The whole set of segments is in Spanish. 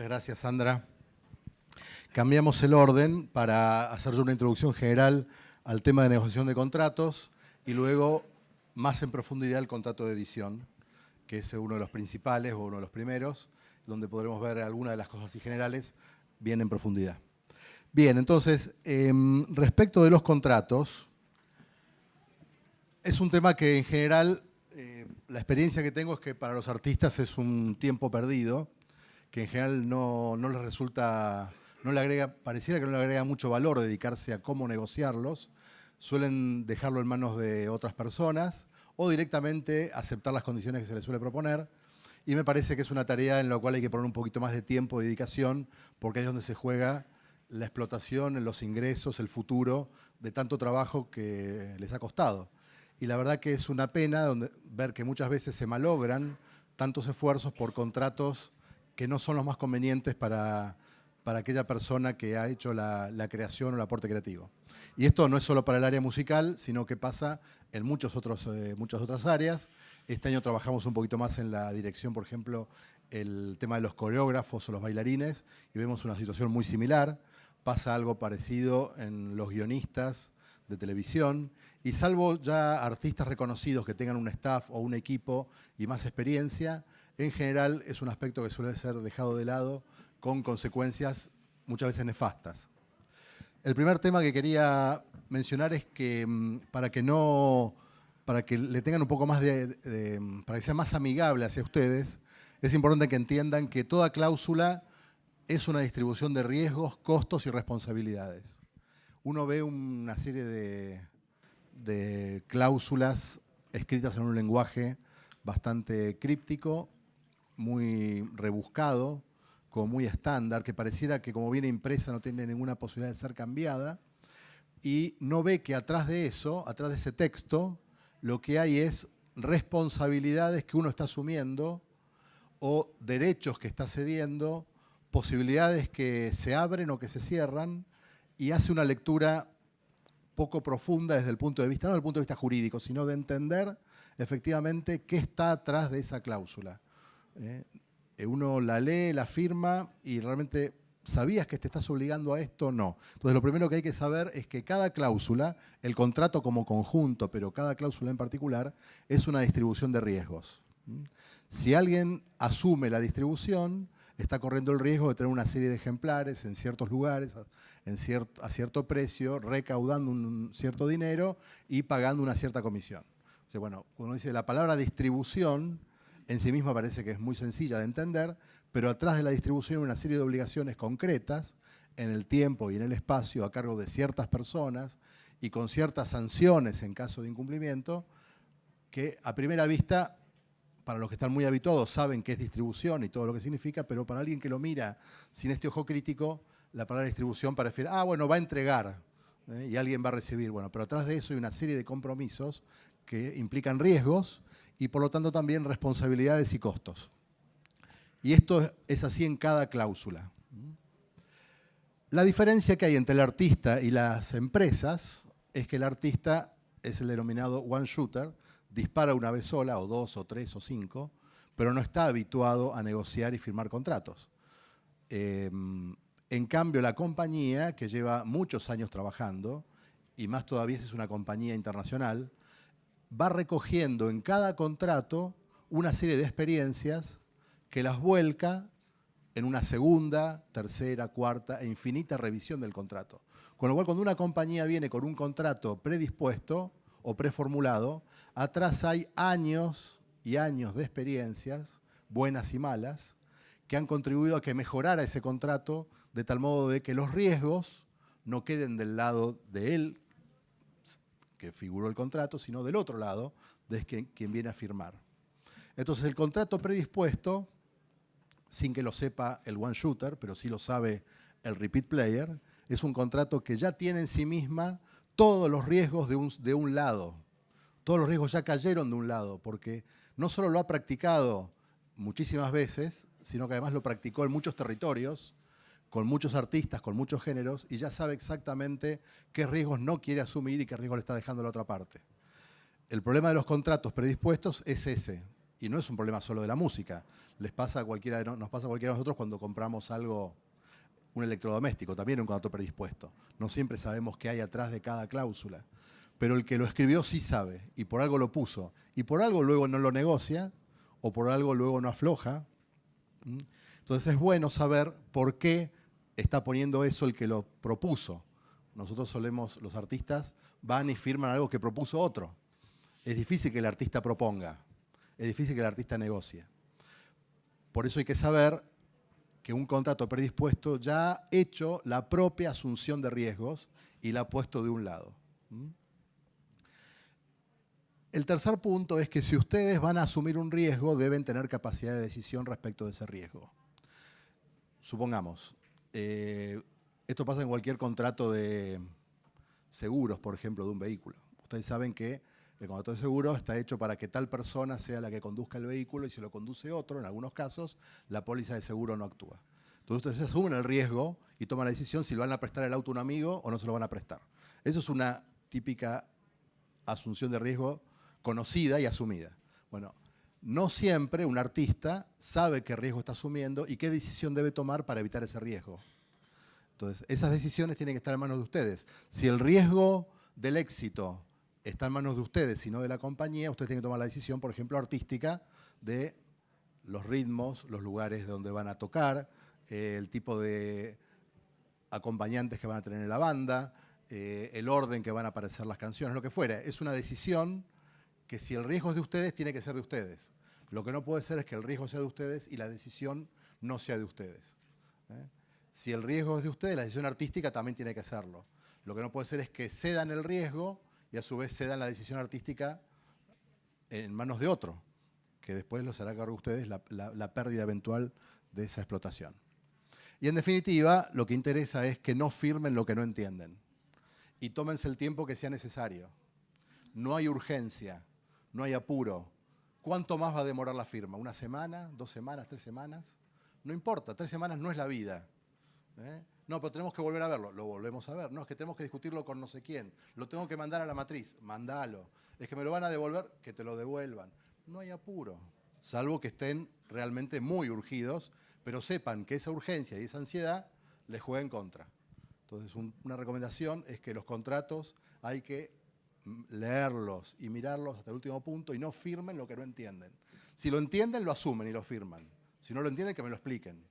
Muchas gracias, Sandra. Cambiamos el orden para hacer una introducción general al tema de negociación de contratos y luego más en profundidad el contrato de edición, que es uno de los principales o uno de los primeros, donde podremos ver algunas de las cosas así generales bien en profundidad. Bien, entonces, respecto de los contratos, es un tema que en general, la experiencia que tengo es que para los artistas es un tiempo perdido, que en general no les resulta, pareciera que no le agrega mucho valor dedicarse a cómo negociarlos, suelen dejarlo en manos de otras personas o directamente aceptar las condiciones que se les suele proponer, y me parece que es una tarea en la cual hay que poner un poquito más de tiempo y dedicación, porque ahí es donde se juega la explotación, los ingresos, el futuro de tanto trabajo que les ha costado. Y la verdad que es una pena ver que muchas veces se malogran tantos esfuerzos por contratos que no son los más convenientes para aquella persona que ha hecho la creación o el aporte creativo. Y esto no es solo para el área musical, sino que pasa en muchas otras áreas. Este año trabajamos un poquito más en la dirección, por ejemplo, el tema de los coreógrafos o los bailarines, y vemos una situación muy similar. Pasa algo parecido en los guionistas de televisión, y salvo ya artistas reconocidos que tengan un staff o un equipo y más experiencia, en general es un aspecto que suele ser dejado de lado con consecuencias muchas veces nefastas. El primer tema que quería mencionar es que para que le tengan un poco más para que sea más amigable hacia ustedes, es importante que entiendan que toda cláusula es una distribución de riesgos, costos y responsabilidades. Uno ve una serie de cláusulas escritas en un lenguaje bastante críptico, muy rebuscado, como muy estándar, que pareciera que como viene impresa no tiene ninguna posibilidad de ser cambiada, y no ve que atrás de eso, atrás de ese texto, lo que hay es responsabilidades que uno está asumiendo o derechos que está cediendo, posibilidades que se abren o que se cierran, y hace una lectura poco profunda desde el punto de vista, no desde el punto de vista jurídico, sino de entender efectivamente qué está atrás de esa cláusula. Uno la lee, la firma y realmente, ¿sabías que te estás obligando a esto? No. Entonces lo primero que hay que saber es que cada cláusula, el contrato como conjunto, pero cada cláusula en particular, es una distribución de riesgos. Si alguien asume la distribución, está corriendo el riesgo de tener una serie de ejemplares en ciertos lugares, a cierto precio, recaudando un cierto dinero y pagando una cierta comisión. O sea, bueno, cuando dice la palabra distribución, en sí misma parece que es muy sencilla de entender, pero atrás de la distribución hay una serie de obligaciones concretas en el tiempo y en el espacio a cargo de ciertas personas y con ciertas sanciones en caso de incumplimiento que a primera vista, para los que están muy habituados, saben qué es distribución y todo lo que significa, pero para alguien que lo mira sin este ojo crítico, la palabra distribución parece, bueno, va a entregar y alguien va a recibir. Bueno, pero atrás de eso hay una serie de compromisos que implican riesgos y por lo tanto también responsabilidades y costos. Y esto es así en cada cláusula. La diferencia que hay entre el artista y las empresas es que el artista es el denominado one shooter, dispara una vez sola, o dos, o tres, o cinco, pero no está habituado a negociar y firmar contratos. En cambio, la compañía, que lleva muchos años trabajando, y más todavía si es una compañía internacional, va recogiendo en cada contrato una serie de experiencias que las vuelca en una segunda, tercera, cuarta e infinita revisión del contrato. Con lo cual, cuando una compañía viene con un contrato predispuesto o preformulado, atrás hay años y años de experiencias, buenas y malas, que han contribuido a que mejorara ese contrato de tal modo de que los riesgos no queden del lado de él, que figuró el contrato, sino del otro lado, de quien viene a firmar. Entonces, el contrato predispuesto, sin que lo sepa el one shooter, pero sí lo sabe el repeat player, es un contrato que ya tiene en sí misma todos los riesgos de un lado. Todos los riesgos ya cayeron de un lado, porque no solo lo ha practicado muchísimas veces, sino que además lo practicó en muchos territorios, con muchos artistas, con muchos géneros, y ya sabe exactamente qué riesgos no quiere asumir y qué riesgos le está dejando a la otra parte. El problema de los contratos predispuestos es ese. Y no es un problema solo de la música. Nos pasa a cualquiera de nosotros cuando compramos algo, un electrodoméstico, también un contrato predispuesto. No siempre sabemos qué hay atrás de cada cláusula. Pero el que lo escribió sí sabe, y por algo lo puso. Y por algo luego no lo negocia, o por algo luego no afloja. Entonces es bueno saber por qué está poniendo eso el que lo propuso. Nosotros solemos, los artistas, van y firman algo que propuso otro. Es difícil que el artista proponga, es difícil que el artista negocie. Por eso hay que saber que un contrato predispuesto ya ha hecho la propia asunción de riesgos y la ha puesto de un lado. El tercer punto es que si ustedes van a asumir un riesgo, deben tener capacidad de decisión respecto de ese riesgo. Supongamos, esto pasa en cualquier contrato de seguros, por ejemplo, de un vehículo. Ustedes saben que el contrato de seguro está hecho para que tal persona sea la que conduzca el vehículo y si lo conduce otro, en algunos casos, la póliza de seguro no actúa. Entonces ustedes asumen el riesgo y toman la decisión si le van a prestar el auto a un amigo o no se lo van a prestar. Eso es una típica asunción de riesgo conocida y asumida. Bueno, no siempre un artista sabe qué riesgo está asumiendo y qué decisión debe tomar para evitar ese riesgo. Entonces, esas decisiones tienen que estar en manos de ustedes. Si el riesgo del éxito está en manos de ustedes y no de la compañía, ustedes tienen que tomar la decisión, por ejemplo, artística, de los ritmos, los lugares donde van a tocar, el tipo de acompañantes que van a tener en la banda, el orden que van a aparecer las canciones, lo que fuera. Es una decisión que si el riesgo es de ustedes, tiene que ser de ustedes. Lo que no puede ser es que el riesgo sea de ustedes y la decisión no sea de ustedes. Si el riesgo es de ustedes, la decisión artística también tiene que serlo. Lo que no puede ser es que cedan el riesgo y a su vez cedan la decisión artística en manos de otro, que después los hará cargo de ustedes la pérdida eventual de esa explotación. Y en definitiva, lo que interesa es que no firmen lo que no entienden y tómense el tiempo que sea necesario. No hay urgencia, no hay apuro. ¿Cuánto más va a demorar la firma? ¿Una semana? ¿2 semanas? ¿3 semanas? No importa, 3 semanas no es la vida. No, pero tenemos que volver a verlo. Lo volvemos a ver. No, es que tenemos que discutirlo con no sé quién. Lo tengo que mandar a la matriz. Mandalo. Es que me lo van a devolver, que te lo devuelvan. No hay apuro, salvo que estén realmente muy urgidos, pero sepan que esa urgencia y esa ansiedad les juega en contra. Entonces, una recomendación es que los contratos hay que leerlos y mirarlos hasta el último punto y no firmen lo que no entienden. Si lo entienden, lo asumen y lo firman. Si no lo entienden, que me lo expliquen.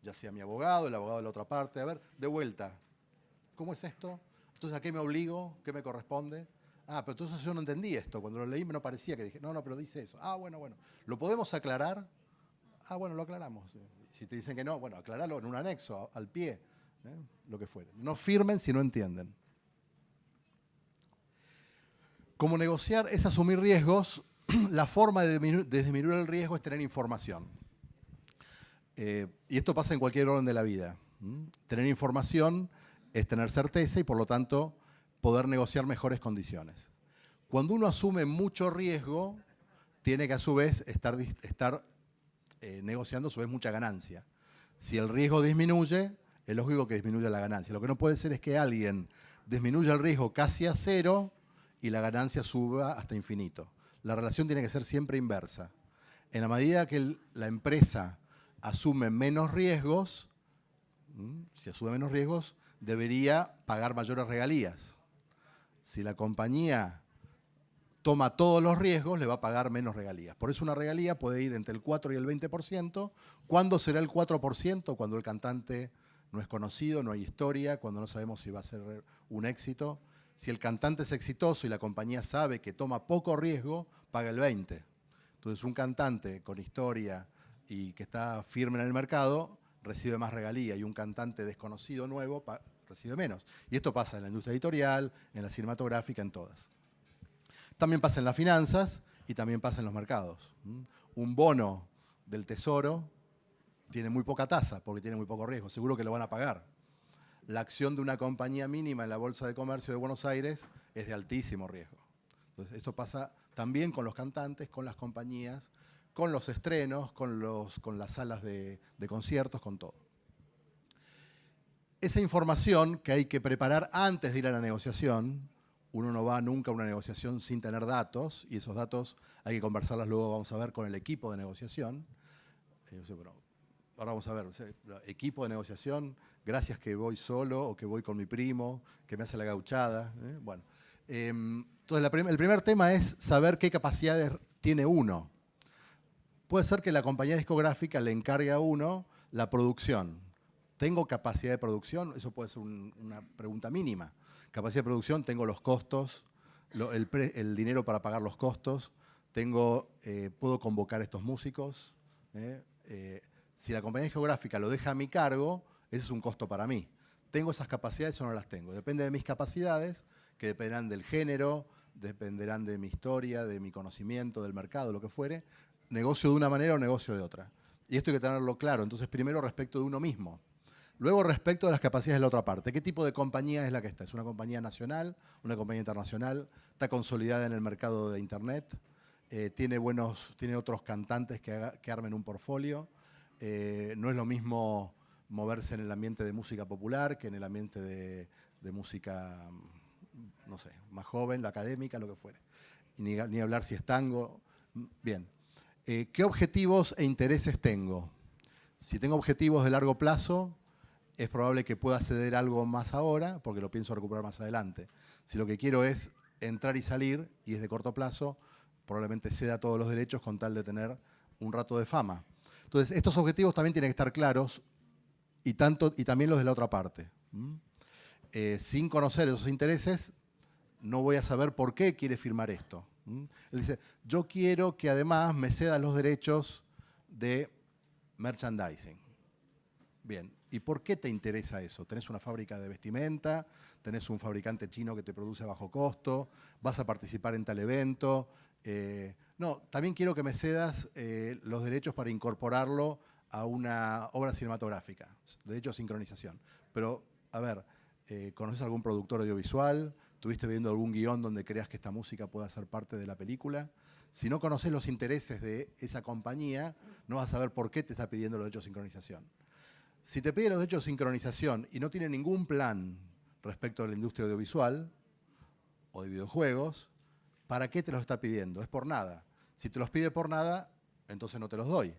Ya sea mi abogado, el abogado de la otra parte. A ver, de vuelta. ¿Cómo es esto? Entonces, ¿a qué me obligo? ¿Qué me corresponde? Ah, pero entonces yo no entendí esto. Cuando lo leí me no parecía que dije, no, pero dice eso. Ah, bueno. ¿Lo podemos aclarar? Ah, bueno, lo aclaramos. Si te dicen que no, bueno, aclaralo en un anexo, al pie, lo que fuere. No firmen si no entienden. Como negociar es asumir riesgos, la forma de disminuir el riesgo es tener información. Y esto pasa en cualquier orden de la vida. Tener información es tener certeza y por lo tanto poder negociar mejores condiciones. Cuando uno asume mucho riesgo, tiene que a su vez estar negociando a su vez mucha ganancia. Si el riesgo disminuye, es lógico que disminuya la ganancia. Lo que no puede ser es que alguien disminuya el riesgo casi a cero y la ganancia suba hasta infinito. La relación tiene que ser siempre inversa. En la medida que la empresa asume menos riesgos, si asume menos riesgos, debería pagar mayores regalías. Si la compañía toma todos los riesgos, le va a pagar menos regalías. Por eso una regalía puede ir entre el 4 y el 20%. ¿Cuándo será el 4%? Cuando el cantante no es conocido, no hay historia, cuando no sabemos si va a ser un éxito. Si el cantante es exitoso y la compañía sabe que toma poco riesgo, paga el 20%. Entonces un cantante con historia y que está firme en el mercado recibe más regalía y un cantante desconocido nuevo recibe menos. Y esto pasa en la industria editorial, en la cinematográfica, en todas. También pasa en las finanzas y también pasa en los mercados. Un bono del Tesoro tiene muy poca tasa porque tiene muy poco riesgo. Seguro que lo van a pagar. La acción de una compañía mínima en la Bolsa de Comercio de Buenos Aires es de altísimo riesgo. Entonces, esto pasa también con los cantantes, con las compañías, con los estrenos, con las salas de conciertos, con todo. Esa información que hay que preparar antes de ir a la negociación, uno no va nunca a una negociación sin tener datos, y esos datos hay que conversarlas luego, vamos a ver, con el equipo de negociación. Bueno, ahora vamos a ver, equipo de negociación, gracias que voy solo o que voy con mi primo, que me hace la gauchada. Bueno, entonces el primer tema es saber qué capacidades tiene uno. Puede ser que la compañía discográfica le encargue a uno la producción. ¿Tengo capacidad de producción? Eso puede ser una pregunta mínima. Capacidad de producción, tengo los costos, el dinero para pagar los costos, puedo convocar estos músicos. Si la compañía discográfica lo deja a mi cargo, ese es un costo para mí. ¿Tengo esas capacidades o no las tengo? Depende de mis capacidades, que dependerán del género, dependerán de mi historia, de mi conocimiento, del mercado, lo que fuere. Negocio de una manera o negocio de otra. Y esto hay que tenerlo claro. Entonces, primero respecto de uno mismo. Luego, respecto de las capacidades de la otra parte. ¿Qué tipo de compañía es la que está? ¿Es una compañía nacional? ¿Una compañía internacional? ¿Está consolidada en el mercado de Internet? ¿Tiene otros cantantes que armen un portfolio? No es lo mismo moverse en el ambiente de música popular que en el ambiente de música, no sé, más joven, la académica, lo que fuere. Y ni hablar si es tango. Bien. ¿Qué objetivos e intereses tengo? Si tengo objetivos de largo plazo, es probable que pueda ceder algo más ahora, porque lo pienso recuperar más adelante. Si lo que quiero es entrar y salir, y es de corto plazo, probablemente ceda todos los derechos con tal de tener un rato de fama. Entonces, estos objetivos también tienen que estar claros, y también los de la otra parte. Sin conocer esos intereses, no voy a saber por qué quiere firmar esto. Él dice, yo quiero que además me cedan los derechos de merchandising. Bien, ¿y por qué te interesa eso? ¿Tenés una fábrica de vestimenta? ¿Tenés un fabricante chino que te produce a bajo costo? ¿Vas a participar en tal evento? No, también quiero que me cedas los derechos para incorporarlo a una obra cinematográfica, de hecho sincronización. Pero, a ver, ¿conoces algún productor audiovisual? ¿Tuviste viendo algún guión donde creas que esta música pueda ser parte de la película? Si no conoces los intereses de esa compañía, no vas a saber por qué te está pidiendo los derechos de sincronización. Si te pide los derechos de sincronización y no tiene ningún plan respecto a la industria audiovisual o de videojuegos, ¿para qué te los está pidiendo? Es por nada. Si te los pide por nada, entonces no te los doy.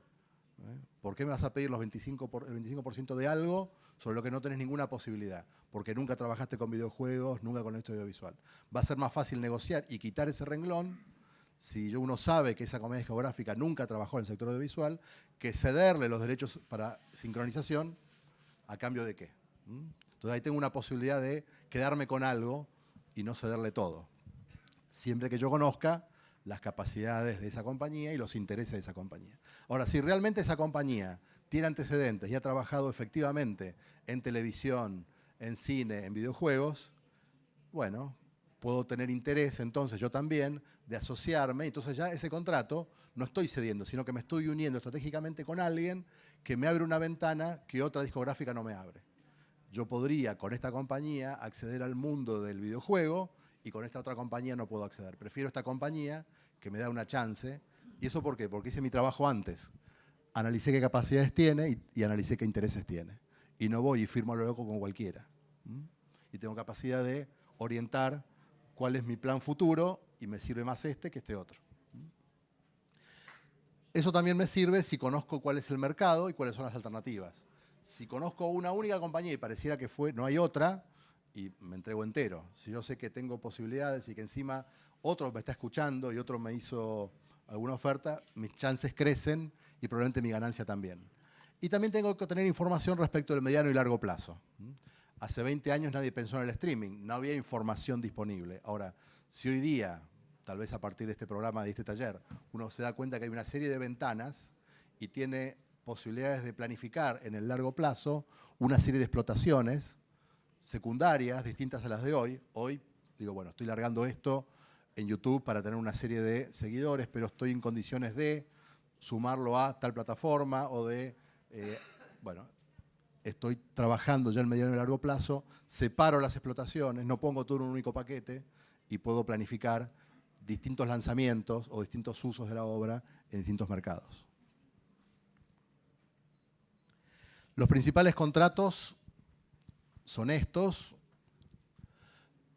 ¿Por qué me vas a pedir el 25% de algo sobre lo que no tenés ninguna posibilidad? Porque nunca trabajaste con videojuegos, nunca con esto audiovisual. Va a ser más fácil negociar y quitar ese renglón si uno sabe que esa compañía discográfica nunca trabajó en el sector audiovisual, que cederle los derechos para sincronización, ¿a cambio de qué? Entonces ahí tengo una posibilidad de quedarme con algo y no cederle todo. Siempre que yo conozca las capacidades de esa compañía y los intereses de esa compañía. Ahora, si realmente esa compañía tiene antecedentes y ha trabajado efectivamente en televisión, en cine, en videojuegos, bueno, puedo tener interés entonces yo también de asociarme, entonces ya ese contrato no estoy cediendo, sino que me estoy uniendo estratégicamente con alguien que me abre una ventana que otra discográfica no me abre. Yo podría con esta compañía acceder al mundo del videojuego y con esta otra compañía no puedo acceder. Prefiero esta compañía que me da una chance. ¿Y eso por qué? Porque hice mi trabajo antes. Analicé qué capacidades tiene y analicé qué intereses tiene. Y no voy y firmo lo loco con cualquiera. Y tengo capacidad de orientar cuál es mi plan futuro y me sirve más este que este otro. Eso también me sirve si conozco cuál es el mercado y cuáles son las alternativas. Si conozco una única compañía y pareciera que no hay otra, y me entrego entero. Si yo sé que tengo posibilidades y que encima otro me está escuchando y otro me hizo alguna oferta, mis chances crecen y probablemente mi ganancia también. Y también tengo que tener información respecto del mediano y largo plazo. Hace 20 años nadie pensó en el streaming, no había información disponible. Ahora, si hoy día, tal vez a partir de este programa, de este taller, uno se da cuenta que hay una serie de ventanas y tiene posibilidades de planificar en el largo plazo una serie de explotaciones secundarias distintas a las de hoy. Hoy, digo, bueno, estoy largando esto en YouTube para tener una serie de seguidores, pero estoy en condiciones de sumarlo a tal plataforma o de, bueno, estoy trabajando ya en mediano y largo plazo, separo las explotaciones, no pongo todo en un único paquete y puedo planificar distintos lanzamientos o distintos usos de la obra en distintos mercados. Los principales contratos son estos.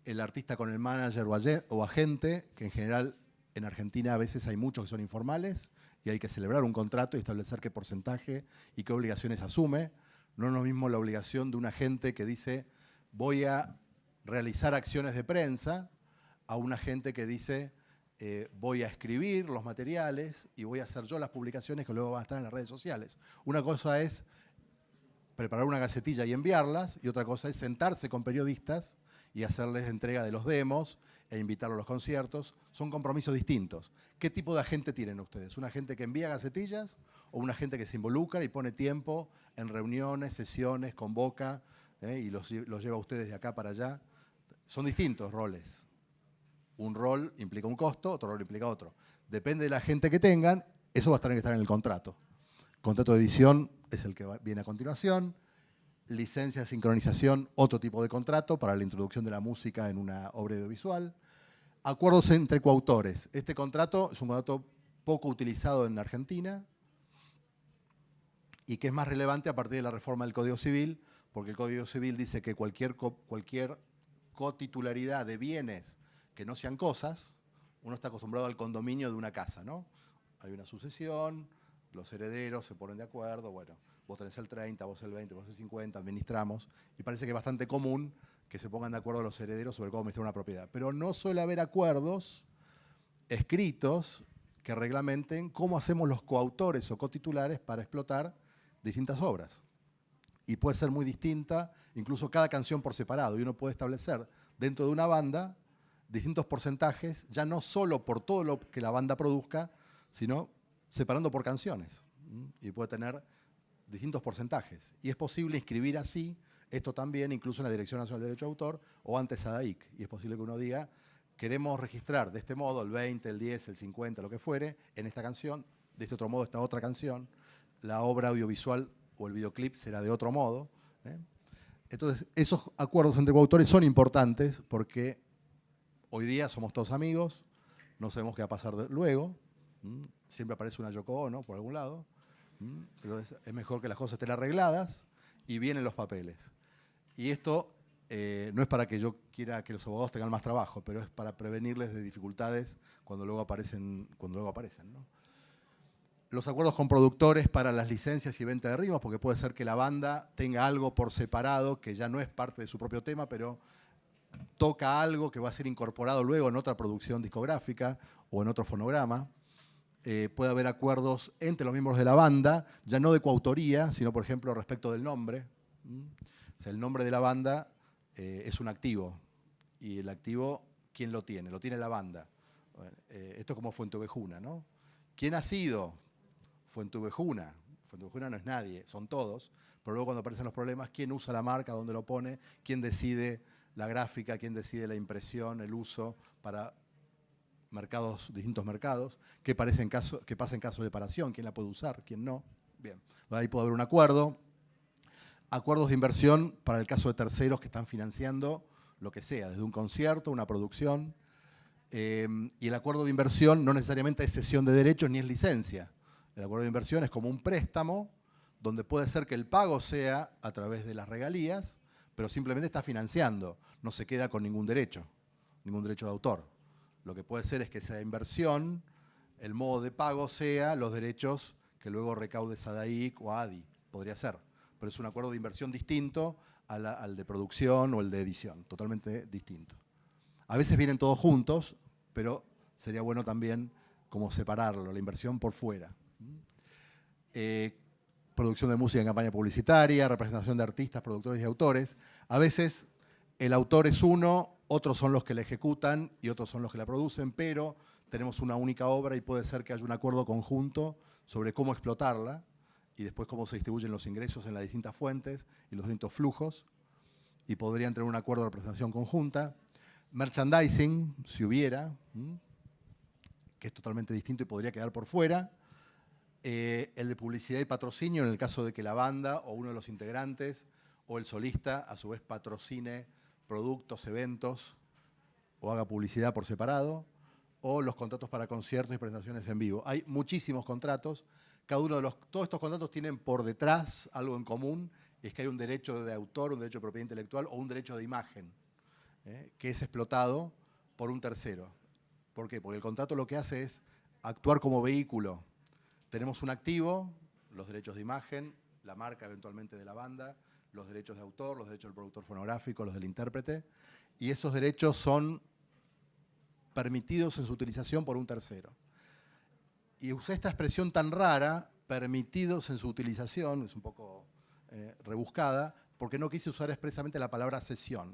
el artista con el manager o agente, que en general en Argentina a veces hay muchos que son informales y hay que celebrar un contrato y establecer qué porcentaje y qué obligaciones asume. No es lo mismo la obligación de un agente que dice voy a realizar acciones de prensa a un agente que dice voy a escribir los materiales y voy a hacer yo las publicaciones que luego van a estar en las redes sociales. Una cosa es preparar una gacetilla y enviarlas, y otra cosa es sentarse con periodistas y hacerles entrega de los demos e invitarlos a los conciertos. Son compromisos distintos. ¿Qué tipo de agente tienen ustedes? ¿Un agente que envía gacetillas o un agente que se involucra y pone tiempo en reuniones, sesiones, convoca y los lleva a ustedes de acá para allá? Son distintos roles. Un rol implica un costo, otro rol implica otro. Depende de la agente que tengan, eso va a tener que estar en el contrato. Contrato de edición es el que viene a continuación. Licencia de sincronización, otro tipo de contrato para la introducción de la música en una obra audiovisual. Acuerdos entre coautores. Este contrato es un contrato poco utilizado en Argentina y que es más relevante a partir de la reforma del Código Civil, porque el Código Civil dice que cualquier cotitularidad de bienes que no sean cosas, uno está acostumbrado al condominio de una casa, ¿no? Hay una sucesión, los herederos se ponen de acuerdo, bueno, vos tenés el 30, vos el 20, vos el 50, administramos, y parece que es bastante común que se pongan de acuerdo los herederos sobre cómo administrar una propiedad. Pero no suele haber acuerdos escritos que reglamenten cómo hacemos los coautores o cotitulares para explotar distintas obras. Y puede ser muy distinta, incluso cada canción por separado, y uno puede establecer dentro de una banda distintos porcentajes, ya no solo por todo lo que la banda produzca, sino separando por canciones. Y puede tener distintos porcentajes. Y es posible inscribir así esto también, incluso en la Dirección Nacional de Derecho de Autor o ante SADAIC. Y es posible que uno diga, queremos registrar de este modo el 20, el 10, el 50, lo que fuere, en esta canción, de este otro modo esta otra canción, la obra audiovisual o el videoclip será de otro modo. Entonces, esos acuerdos entre coautores son importantes porque hoy día somos todos amigos, no sabemos qué va a pasar luego, siempre aparece una Yoko Ono por algún lado, entonces es mejor que las cosas estén arregladas y vienen los papeles. Y esto no es para que yo quiera que los abogados tengan más trabajo, pero es para prevenirles de dificultades cuando luego aparecen, ¿no? Los acuerdos con productores para las licencias y venta de ritmos, porque puede ser que la banda tenga algo por separado que ya no es parte de su propio tema, pero toca algo que va a ser incorporado luego en otra producción discográfica o en otro fonograma. Puede haber acuerdos entre los miembros de la banda, ya no de coautoría, sino, por ejemplo, respecto del nombre. O sea, el nombre de la banda es un activo, y el activo, ¿quién lo tiene? Lo tiene la banda. Esto es como Fuenteovejuna, ¿no? ¿Quién ha sido Fuenteovejuna? Fuenteovejuna no es nadie, son todos, pero luego cuando aparecen los problemas, ¿quién usa la marca? ¿Dónde lo pone? ¿Quién decide la gráfica? ¿Quién decide la impresión, el uso para distintos mercados? ¿Qué pasa en caso de separación? ¿Quién la puede usar? ¿Quién no? Bien, ahí puede haber un acuerdo. Acuerdos de inversión para el caso de terceros que están financiando lo que sea, desde un concierto, una producción. Y el acuerdo de inversión no necesariamente es cesión de derechos ni es licencia. El acuerdo de inversión es como un préstamo donde puede ser que el pago sea a través de las regalías, pero simplemente está financiando, no se queda con ningún derecho de autor. Lo que puede ser es que esa inversión, el modo de pago sea los derechos que luego recaude SADAIC o ADI, podría ser. Pero es un acuerdo de inversión distinto al de producción o el de edición, totalmente distinto. A veces vienen todos juntos, pero sería bueno también como separarlo, la inversión por fuera. Producción de música en campaña publicitaria, representación de artistas, productores y autores. A veces el autor es uno, otros son los que la ejecutan y otros son los que la producen, pero tenemos una única obra y puede ser que haya un acuerdo conjunto sobre cómo explotarla y después cómo se distribuyen los ingresos en las distintas fuentes y los distintos flujos, y podrían tener un acuerdo de representación conjunta. Merchandising, si hubiera, que es totalmente distinto y podría quedar por fuera. El de publicidad y patrocinio, en el caso de que la banda o uno de los integrantes o el solista a su vez patrocine productos, eventos o haga publicidad por separado, o los contratos para conciertos y presentaciones en vivo. Hay muchísimos contratos, todos estos contratos tienen por detrás algo en común, y es que hay un derecho de autor, un derecho de propiedad intelectual o un derecho de imagen. que es explotado por un tercero. ¿Por qué? Porque el contrato lo que hace es actuar como vehículo. Tenemos un activo, los derechos de imagen, la marca eventualmente de la banda, los derechos de autor, los derechos del productor fonográfico, los del intérprete, y esos derechos son permitidos en su utilización por un tercero. Y usé esta expresión tan rara, permitidos en su utilización, es un poco rebuscada, porque no quise usar expresamente la palabra cesión.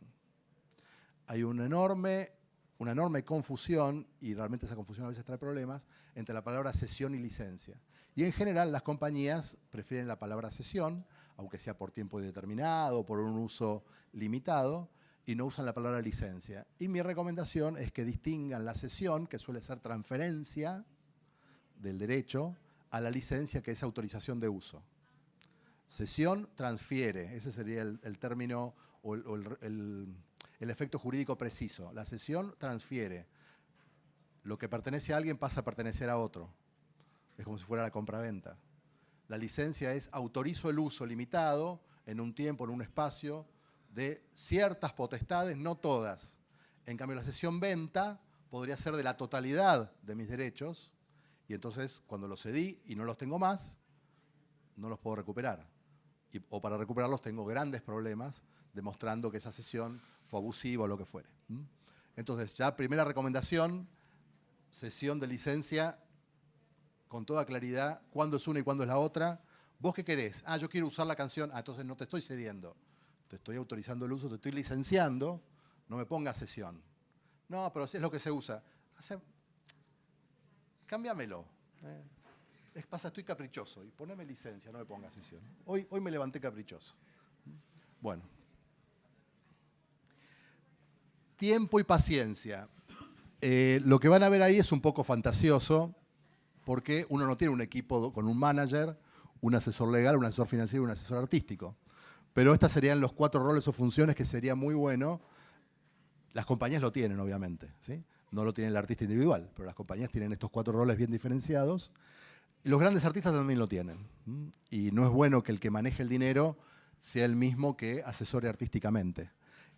Hay una enorme confusión, y realmente esa confusión a veces trae problemas, entre la palabra cesión y licencia. Y en general las compañías prefieren la palabra cesión, aunque sea por tiempo indeterminado o por un uso limitado, y no usan la palabra licencia. Y mi recomendación es que distingan la cesión, que suele ser transferencia del derecho, a la licencia, que es autorización de uso. Cesión transfiere, ese sería el término o el efecto jurídico preciso. La cesión transfiere. Lo que pertenece a alguien pasa a pertenecer a otro. Es como si fuera la compraventa. La licencia es autorizo el uso limitado en un tiempo, en un espacio, de ciertas potestades, no todas. En cambio, la cesión venta podría ser de la totalidad de mis derechos, y entonces cuando los cedí y no los tengo más, no los puedo recuperar. O para recuperarlos tengo grandes problemas demostrando que esa cesión fue abusiva o lo que fuere. Entonces, ya primera recomendación, cesión de licencia con toda claridad, cuándo es una y cuándo es la otra. ¿Vos qué querés? Yo quiero usar la canción. Entonces no te estoy cediendo. Te estoy autorizando el uso, te estoy licenciando, no me pongas cesión. No, pero si es lo que se usa. Cámbiamelo. Pasa, estoy caprichoso. Y poneme licencia, no me pongas cesión. Hoy me levanté caprichoso. Bueno. Tiempo y paciencia. Lo que van a ver ahí es un poco fantasioso, porque uno no tiene un equipo con un manager, un asesor legal, un asesor financiero y un asesor artístico. Pero estos serían los 4 roles o funciones que sería muy bueno. Las compañías lo tienen, obviamente, ¿sí? No lo tiene el artista individual, pero las compañías tienen estos 4 roles bien diferenciados. Y los grandes artistas también lo tienen. Y no es bueno que el que maneje el dinero sea el mismo que asesore artísticamente.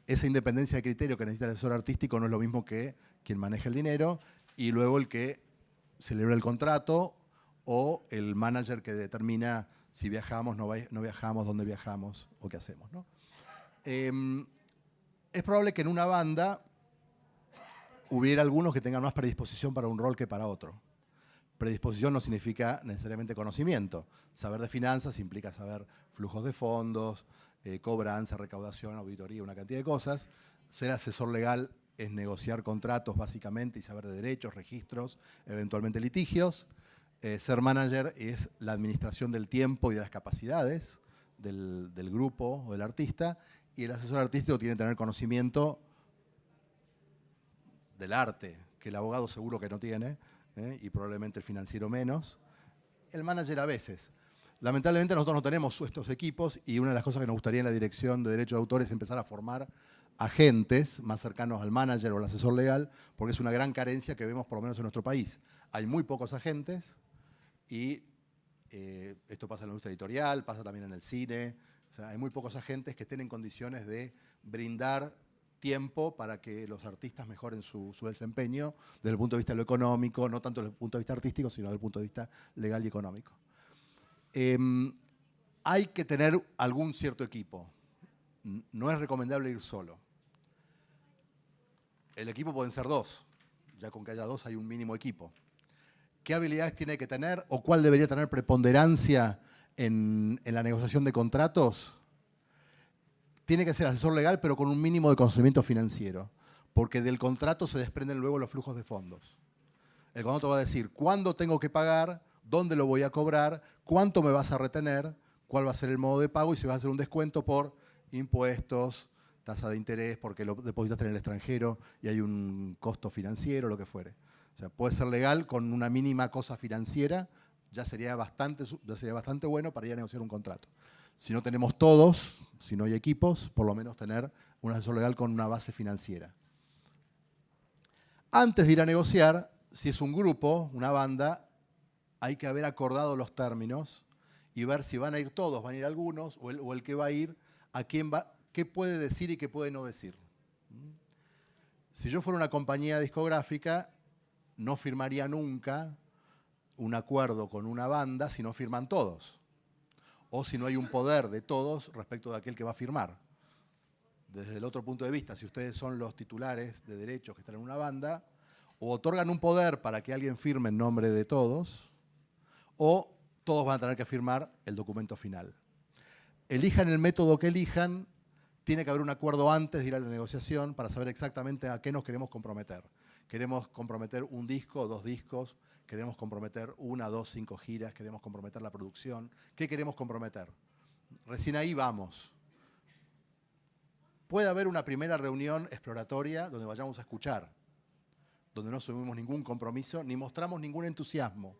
Esa independencia de criterio que necesita el asesor artístico no es lo mismo que quien maneja el dinero y luego el que celebra el contrato o el manager que determina si viajamos, no viajamos, dónde viajamos o qué hacemos, ¿no? Es probable que en una banda hubiera algunos que tengan más predisposición para un rol que para otro. Predisposición no significa necesariamente conocimiento. Saber de finanzas implica saber flujos de fondos, cobranza, recaudación, auditoría, una cantidad de cosas. Ser asesor legal es negociar contratos básicamente y saber de derechos, registros, eventualmente litigios. Ser manager es la administración del tiempo y de las capacidades del grupo o del artista, y el asesor artístico tiene que tener conocimiento del arte, que el abogado seguro que no tiene, y probablemente el financiero menos. El manager a veces. Lamentablemente nosotros no tenemos estos equipos, y una de las cosas que nos gustaría en la Dirección de Derechos de Autor es empezar a formar agentes más cercanos al manager o al asesor legal, porque es una gran carencia que vemos por lo menos en nuestro país. Hay muy pocos agentes, y esto pasa en la industria editorial, pasa también en el cine. O sea, hay muy pocos agentes que estén en condiciones de brindar tiempo para que los artistas mejoren su desempeño desde el punto de vista de lo económico, no tanto desde el punto de vista artístico, sino desde el punto de vista legal y económico. Hay que tener algún cierto equipo. No es recomendable ir solo. El equipo pueden ser 2. Ya con que haya 2 hay un mínimo equipo. ¿Qué habilidades tiene que tener o cuál debería tener preponderancia en la negociación de contratos? Tiene que ser asesor legal, pero con un mínimo de conocimiento financiero, porque del contrato se desprenden luego los flujos de fondos. El contrato va a decir cuándo tengo que pagar, dónde lo voy a cobrar, cuánto me vas a retener, cuál va a ser el modo de pago y si vas a hacer un descuento por impuestos, tasa de interés, porque lo depositaste en el extranjero y hay un costo financiero, lo que fuere. O sea, puede ser legal con una mínima cosa financiera, ya sería bastante bueno para ir a negociar un contrato. Si no tenemos todos, si no hay equipos, por lo menos tener un asesor legal con una base financiera. Antes de ir a negociar, si es un grupo, una banda, hay que haber acordado los términos y ver si van a ir todos, van a ir algunos, o el que va a ir, a quién va, qué puede decir y qué puede no decir. Si yo fuera una compañía discográfica, no firmaría nunca un acuerdo con una banda si no firman todos. O si no hay un poder de todos respecto de aquel que va a firmar. Desde el otro punto de vista, si ustedes son los titulares de derechos que están en una banda, o otorgan un poder para que alguien firme en nombre de todos, o todos van a tener que firmar el documento final. Elijan el método que elijan, tiene que haber un acuerdo antes de ir a la negociación para saber exactamente a qué nos queremos comprometer. ¿Queremos comprometer un disco, 2 discos? ¿Queremos comprometer 1, 2, 5 giras? ¿Queremos comprometer la producción? ¿Qué queremos comprometer? Recién ahí vamos. Puede haber una primera reunión exploratoria donde vayamos a escuchar, donde no asumimos ningún compromiso ni mostramos ningún entusiasmo.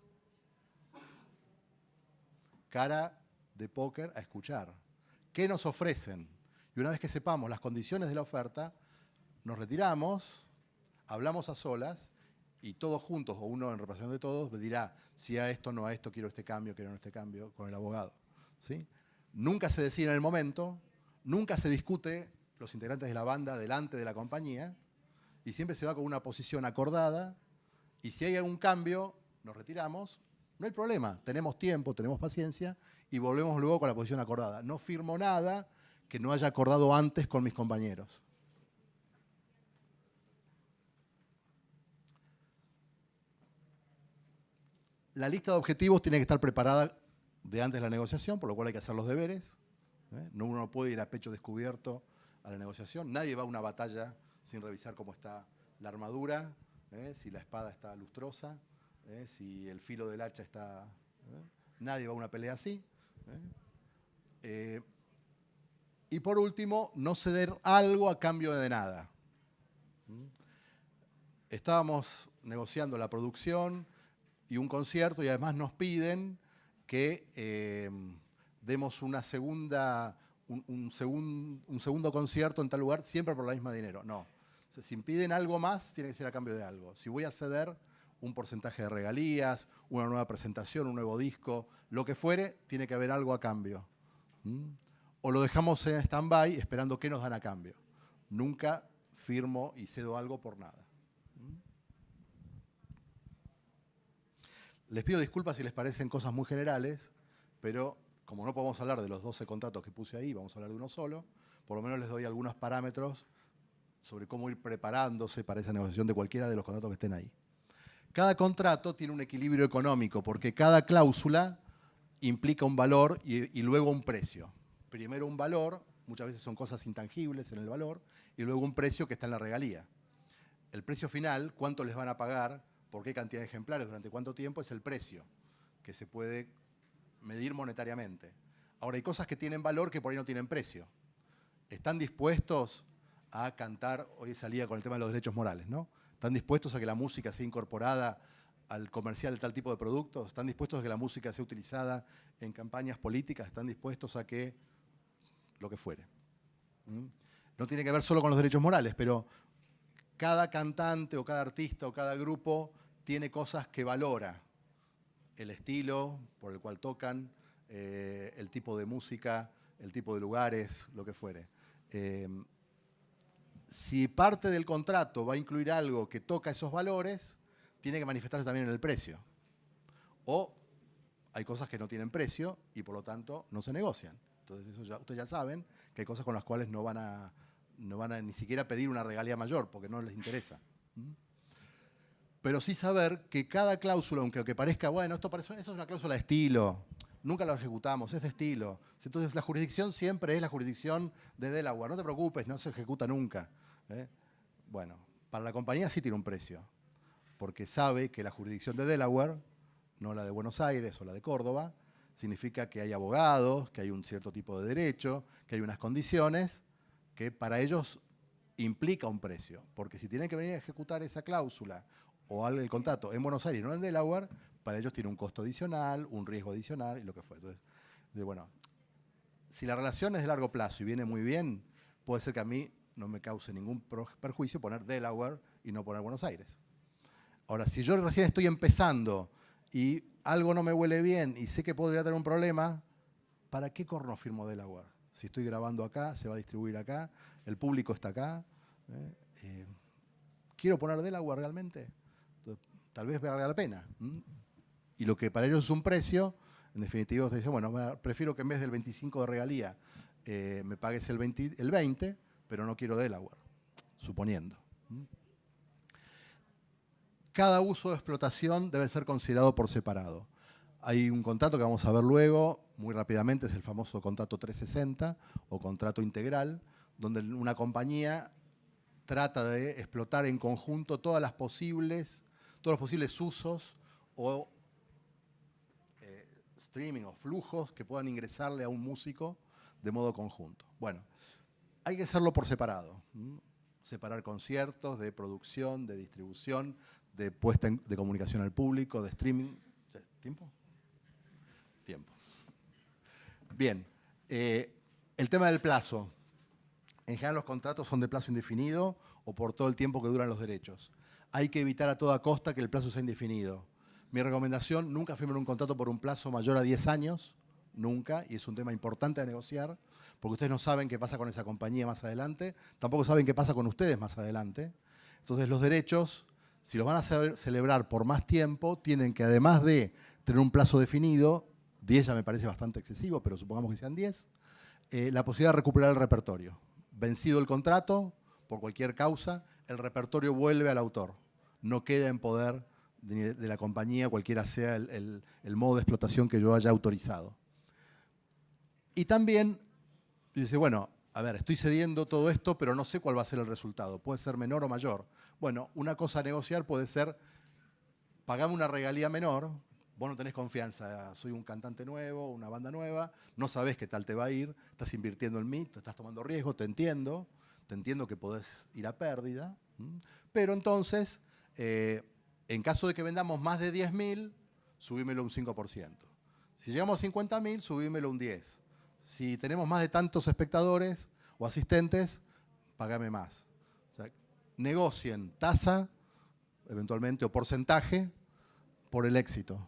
Cara de póker a escuchar. ¿Qué nos ofrecen? Y una vez que sepamos las condiciones de la oferta, nos retiramos, hablamos a solas y todos juntos, o uno en representación de todos, me dirá si a esto, no a esto, quiero este cambio, quiero no este cambio, con el abogado. ¿Sí? Nunca se decide en el momento, nunca se discute los integrantes de la banda delante de la compañía y siempre se va con una posición acordada y si hay algún cambio, nos retiramos. No hay problema, tenemos tiempo, tenemos paciencia y volvemos luego con la posición acordada. No firmo nada que no haya acordado antes con mis compañeros. La lista de objetivos tiene que estar preparada de antes de la negociación, por lo cual hay que hacer los deberes. Uno no puede ir a pecho descubierto a la negociación. Nadie va a una batalla sin revisar cómo está la armadura, si la espada está lustrosa, si el filo del hacha está... Nadie va a una pelea así. Y por último, no ceder algo a cambio de nada. Estábamos negociando la producción y un concierto y además nos piden que demos un segundo concierto en tal lugar siempre por el mismo dinero. No. O sea, si piden algo más, tiene que ser a cambio de algo. Si voy a ceder un porcentaje de regalías, una nueva presentación, un nuevo disco, lo que fuere, tiene que haber algo a cambio. O lo dejamos en stand-by esperando qué nos dan a cambio. Nunca firmo y cedo algo por nada. Les pido disculpas si les parecen cosas muy generales, pero como no podemos hablar de los 12 contratos que puse ahí, vamos a hablar de uno solo, por lo menos les doy algunos parámetros sobre cómo ir preparándose para esa negociación de cualquiera de los contratos que estén ahí. Cada contrato tiene un equilibrio económico porque cada cláusula implica un valor y luego un precio. Primero un valor, muchas veces son cosas intangibles en el valor, y luego un precio que está en la regalía. El precio final, cuánto les van a pagar, por qué cantidad de ejemplares, durante cuánto tiempo, es el precio que se puede medir monetariamente. Ahora, hay cosas que tienen valor que por ahí no tienen precio. ¿Están dispuestos a cantar? Hoy salía con el tema de los derechos morales, ¿no? ¿Están dispuestos a que la música sea incorporada al comercial de tal tipo de productos? ¿Están dispuestos a que la música sea utilizada en campañas políticas? ¿Están dispuestos a que lo que fuere? No tiene que ver solo con los derechos morales, pero cada cantante o cada artista o cada grupo tiene cosas que valora. El estilo por el cual tocan, el tipo de música, el tipo de lugares, lo que fuere. Si parte del contrato va a incluir algo que toca esos valores, tiene que manifestarse también en el precio. O hay cosas que no tienen precio y por lo tanto no se negocian. Entonces eso ya, ustedes ya saben que hay cosas con las cuales no van a ni siquiera pedir una regalía mayor porque no les interesa. Pero sí saber que cada cláusula, aunque parezca, bueno, eso es una cláusula de estilo, nunca lo ejecutamos, es de estilo. Entonces la jurisdicción siempre es la jurisdicción de Delaware, no te preocupes, no se ejecuta nunca. Bueno, para la compañía sí tiene un precio, porque sabe que la jurisdicción de Delaware, no la de Buenos Aires o la de Córdoba, significa que hay abogados, que hay un cierto tipo de derecho, que hay unas condiciones que para ellos implica un precio, porque si tienen que venir a ejecutar esa cláusula o el contrato en Buenos Aires, no en Delaware, para ellos tiene un costo adicional, un riesgo adicional y lo que fue. Entonces, bueno, si la relación es de largo plazo y viene muy bien, puede ser que a mí no me cause ningún perjuicio poner Delaware y no poner Buenos Aires. Ahora, si yo recién estoy empezando y algo no me huele bien y sé que podría tener un problema, ¿para qué corno firmo Delaware? Si estoy grabando acá, se va a distribuir acá, el público está acá. ¿quiero poner Delaware realmente? Entonces, tal vez valga la pena. Y lo que para ellos es un precio, en definitiva usted dice, bueno, prefiero que en vez del 25 de regalía me pagues el 20, pero no quiero Delaware, suponiendo. Cada uso de explotación debe ser considerado por separado. Hay un contrato que vamos a ver luego, muy rápidamente, es el famoso contrato 360 o contrato integral, donde una compañía trata de explotar en conjunto todos los posibles usos o streaming o flujos que puedan ingresarle a un músico de modo conjunto. Bueno, hay que hacerlo por separado. Separar conciertos de producción, de distribución, de puesta de comunicación al público, de streaming. ¿Tiempo? Tiempo. Bien. El tema del plazo. En general los contratos son de plazo indefinido o por todo el tiempo que duran los derechos. Hay que evitar a toda costa que el plazo sea indefinido. Mi recomendación, nunca firmen un contrato por un plazo mayor a 10 años, nunca, y es un tema importante a negociar, porque ustedes no saben qué pasa con esa compañía más adelante, tampoco saben qué pasa con ustedes más adelante. Entonces los derechos, si los van a celebrar por más tiempo, tienen que además de tener un plazo definido, 10 ya me parece bastante excesivo, pero supongamos que sean 10, la posibilidad de recuperar el repertorio. Vencido el contrato, por cualquier causa, el repertorio vuelve al autor. No queda en poder de la compañía, cualquiera sea el modo de explotación que yo haya autorizado. Y también dice, bueno, a ver, estoy cediendo todo esto, pero no sé cuál va a ser el resultado. Puede ser menor o mayor. Bueno, una cosa a negociar puede ser, pagame una regalía menor, vos no tenés confianza, soy un cantante nuevo, una banda nueva, no sabés qué tal te va a ir, estás invirtiendo en mí, te estás tomando riesgo, te entiendo que podés ir a pérdida, pero entonces, en caso de que vendamos más de 10.000, subímelo un 5%. Si llegamos a 50.000, subímelo un 10%. Si tenemos más de tantos espectadores o asistentes, pagame más. O sea, negocien tasa, eventualmente, o porcentaje, por el éxito.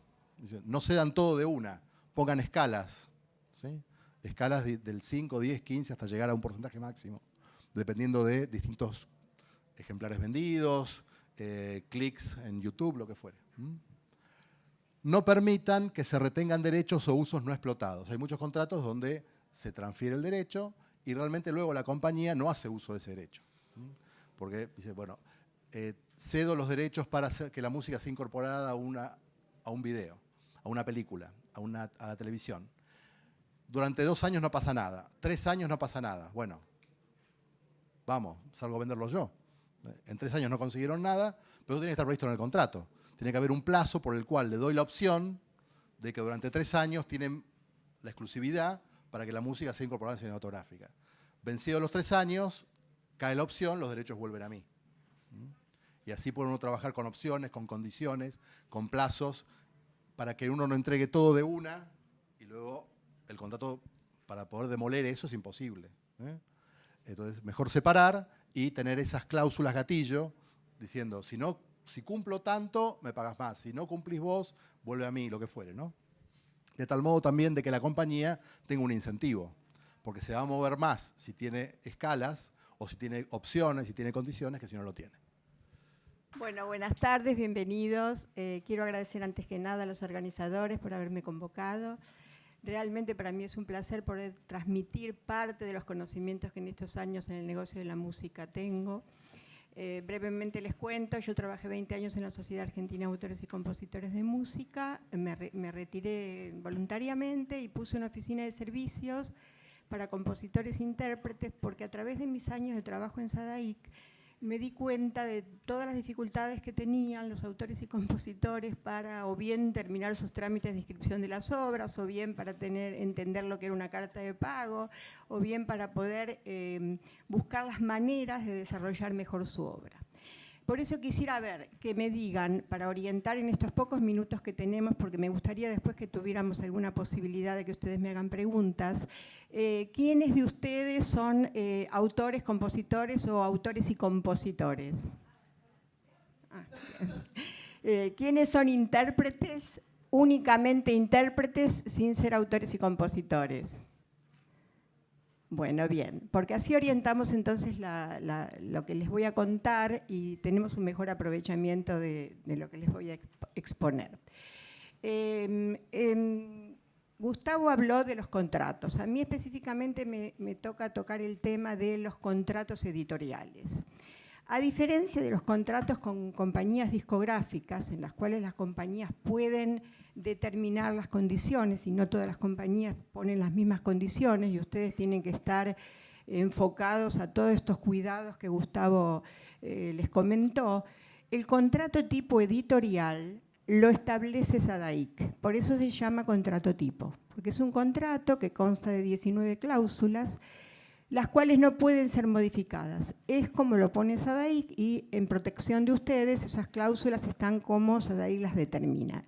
No cedan todo de una, pongan escalas, ¿sí? Escalas del 5, 10, 15 hasta llegar a un porcentaje máximo, dependiendo de distintos ejemplares vendidos, clics en YouTube, lo que fuere. No permitan que se retengan derechos o usos no explotados. Hay muchos contratos donde se transfiere el derecho y realmente luego la compañía no hace uso de ese derecho. Porque dice, bueno, cedo los derechos para hacer que la música sea incorporada a un video, a una película, a la televisión. Durante 2 años no pasa nada, 3 años no pasa nada. Bueno, vamos, salgo a venderlo yo. En 3 años no consiguieron nada, pero eso tiene que estar previsto en el contrato. Tiene que haber un plazo por el cual le doy la opción de que durante 3 años tienen la exclusividad para que la música sea incorporada en cinematográfica. Vencidos los 3 años, cae la opción, los derechos vuelven a mí. Y así puede uno trabajar con opciones, con condiciones, con plazos, para que uno no entregue todo de una y luego el contrato, para poder demoler eso, es imposible. Entonces, mejor separar y tener esas cláusulas gatillo, diciendo, si cumplo tanto, me pagas más. Si no cumplís vos, vuelve a mí, lo que fuere, ¿no? De tal modo también de que la compañía tenga un incentivo, porque se va a mover más si tiene escalas o si tiene opciones, si tiene condiciones, que si no lo tiene. Bueno, buenas tardes, bienvenidos. Quiero agradecer antes que nada a los organizadores por haberme convocado. Realmente para mí es un placer poder transmitir parte de los conocimientos que en estos años en el negocio de la música tengo. Brevemente les cuento, yo trabajé 20 años en la Sociedad Argentina de Autores y Compositores de Música, me retiré voluntariamente y puse una oficina de servicios para compositores e intérpretes, porque a través de mis años de trabajo en SADAIC me di cuenta de todas las dificultades que tenían los autores y compositores para o bien terminar sus trámites de inscripción de las obras, o bien para entender lo que era una carta de pago, o bien para poder buscar las maneras de desarrollar mejor su obra. Por eso quisiera ver que me digan, para orientar en estos pocos minutos que tenemos, porque me gustaría después que tuviéramos alguna posibilidad de que ustedes me hagan preguntas, ¿quiénes de ustedes son autores, compositores o autores y compositores? ¿Quiénes son intérpretes, únicamente intérpretes, sin ser autores y compositores? Bueno, bien, porque así orientamos entonces lo que les voy a contar y tenemos un mejor aprovechamiento de lo que les voy a exponer. Gustavo habló de los contratos. A mí específicamente me toca tocar el tema de los contratos editoriales. A diferencia de los contratos con compañías discográficas, en las cuales las compañías pueden determinar las condiciones y no todas las compañías ponen las mismas condiciones y ustedes tienen que estar enfocados a todos estos cuidados que Gustavo les comentó, el contrato tipo editorial lo establece SADAIC, por eso se llama contrato tipo, porque es un contrato que consta de 19 cláusulas, las cuales no pueden ser modificadas. Es como lo pone SADAIC y en protección de ustedes esas cláusulas están como SADAIC las determina.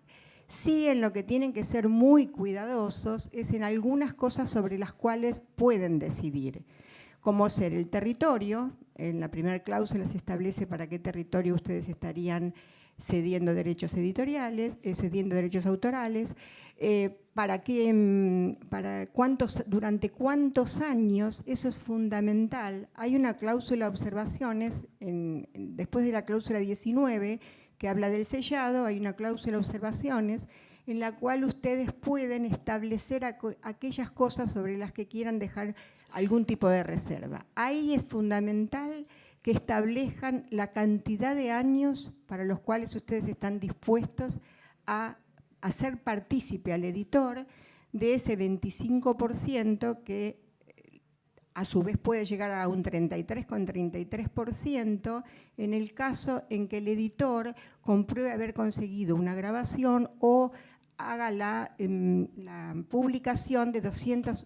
Sí, en lo que tienen que ser muy cuidadosos es en algunas cosas sobre las cuales pueden decidir, como ser el territorio. En la primera cláusula se establece para qué territorio ustedes estarían cediendo derechos editoriales, cediendo derechos autorales, durante cuántos años, eso es fundamental. Hay una cláusula de observaciones, después de la cláusula 19, que habla del sellado, hay una cláusula de observaciones en la cual ustedes pueden establecer aquellas cosas sobre las que quieran dejar algún tipo de reserva. Ahí es fundamental que establezcan la cantidad de años para los cuales ustedes están dispuestos a hacer partícipe al editor de ese 25% que a su vez puede llegar a un 33,33% en el caso en que el editor compruebe haber conseguido una grabación o haga la publicación de 200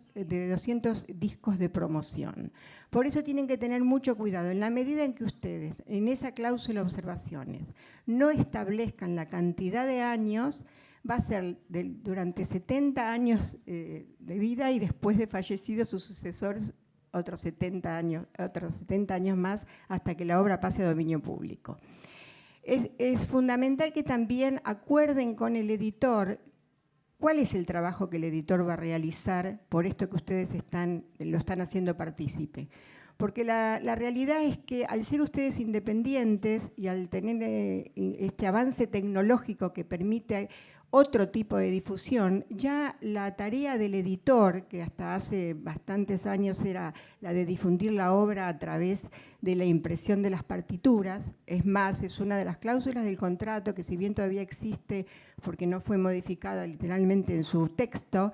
discos de promoción. Por eso tienen que tener mucho cuidado. En la medida en que ustedes, en esa cláusula de observaciones, no establezcan la cantidad de años, va a ser durante 70 años de vida y después de fallecidos sus sucesores otros 70 años más hasta que la obra pase a dominio público. Es fundamental que también acuerden con el editor cuál es el trabajo que el editor va a realizar por esto que ustedes lo están haciendo partícipe. Porque la realidad es que al ser ustedes independientes y al tener este avance tecnológico que permite otro tipo de difusión, ya la tarea del editor, que hasta hace bastantes años era la de difundir la obra a través de la impresión de las partituras, es más, es una de las cláusulas del contrato que si bien todavía existe porque no fue modificada literalmente en su texto,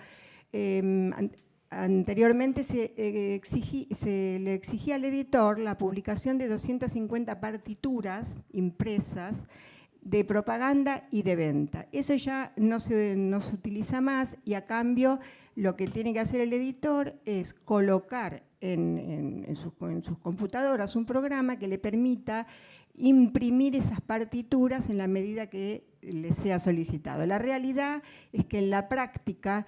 anteriormente se le exigía al editor la publicación de 250 partituras impresas de propaganda y de venta. Eso ya no se utiliza más y a cambio lo que tiene que hacer el editor es colocar en sus computadoras un programa que le permita imprimir esas partituras en la medida que les sea solicitado. La realidad es que en la práctica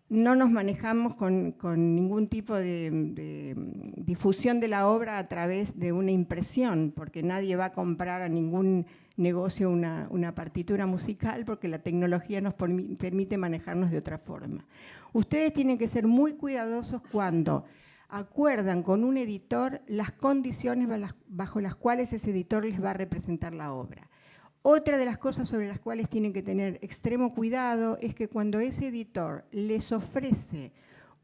no nos manejamos con ningún tipo de difusión de la obra a través de una impresión, porque nadie va a comprar a ningún negocio una partitura musical porque la tecnología nos permite manejarnos de otra forma. Ustedes tienen que ser muy cuidadosos cuando acuerdan con un editor las condiciones bajo las cuales ese editor les va a representar la obra. Otra de las cosas sobre las cuales tienen que tener extremo cuidado es que cuando ese editor les ofrece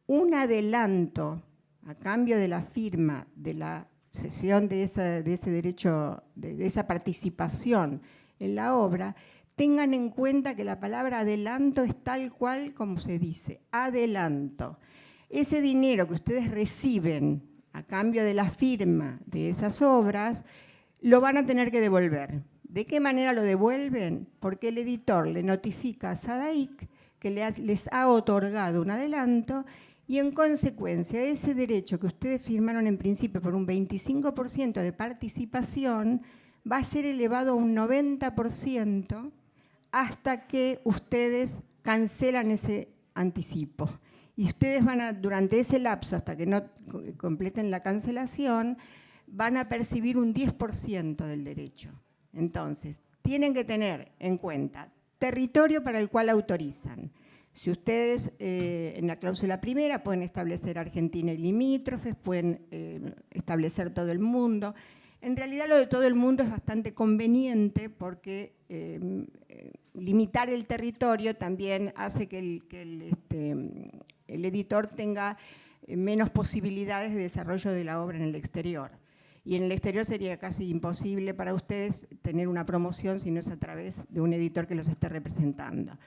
un adelanto a cambio de la firma de la cesión de ese derecho, de esa participación en la obra, tengan en cuenta que la palabra adelanto es tal cual como se dice, adelanto. Ese dinero que ustedes reciben a cambio de la firma de esas obras, lo van a tener que devolver. ¿De qué manera lo devuelven? Porque el editor le notifica a SADAIC que les ha otorgado un adelanto y en consecuencia ese derecho que ustedes firmaron en principio por un 25% de participación va a ser elevado a un 90% hasta que ustedes cancelan ese anticipo. Y ustedes van a, durante ese lapso, hasta que no completen la cancelación, van a percibir un 10% del derecho. Entonces, tienen que tener en cuenta territorio para el cual autorizan, Si ustedes en la cláusula primera pueden establecer Argentina y limítrofes, pueden establecer todo el mundo. En realidad lo de todo el mundo es bastante conveniente porque limitar el territorio también hace que el editor tenga menos posibilidades de desarrollo de la obra en el exterior. Y en el exterior sería casi imposible para ustedes tener una promoción si no es a través de un editor que los esté representando.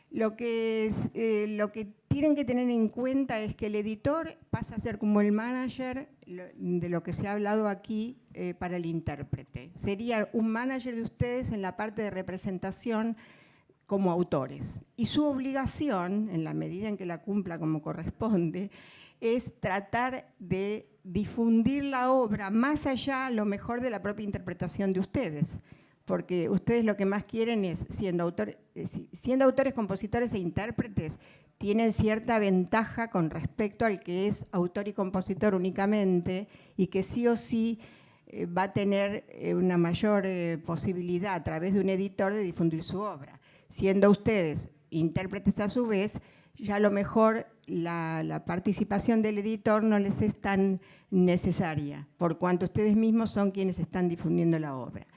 Lo que tienen que tener en cuenta es que el editor pasa a ser como el manager de lo que se ha hablado aquí para el intérprete. Sería un manager de ustedes en la parte de representación como autores. Y su obligación, en la medida en que la cumpla como corresponde, es tratar de difundir la obra más allá, a lo mejor, de la propia interpretación de ustedes. Porque ustedes lo que más quieren es, siendo autores, compositores e intérpretes, tienen cierta ventaja con respecto al que es autor y compositor únicamente y que sí o sí va a tener una mayor posibilidad a través de un editor de difundir su obra. Siendo ustedes intérpretes a su vez, ya a lo mejor la participación del editor no les es tan necesaria, por cuanto ustedes mismos son quienes están difundiendo la obra.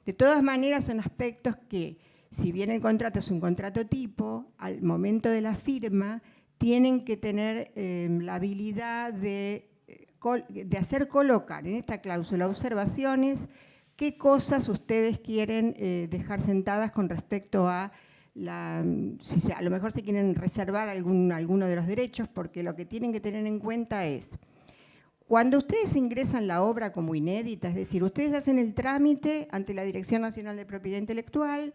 De todas maneras, son aspectos que, si bien el contrato es un contrato tipo, al momento de la firma tienen que tener la habilidad de hacer colocar en esta cláusula observaciones qué cosas ustedes quieren dejar sentadas con respecto a si a lo mejor se quieren reservar alguno de los derechos, porque lo que tienen que tener en cuenta es, cuando ustedes ingresan la obra como inédita, es decir, ustedes hacen el trámite ante la Dirección Nacional de Propiedad Intelectual,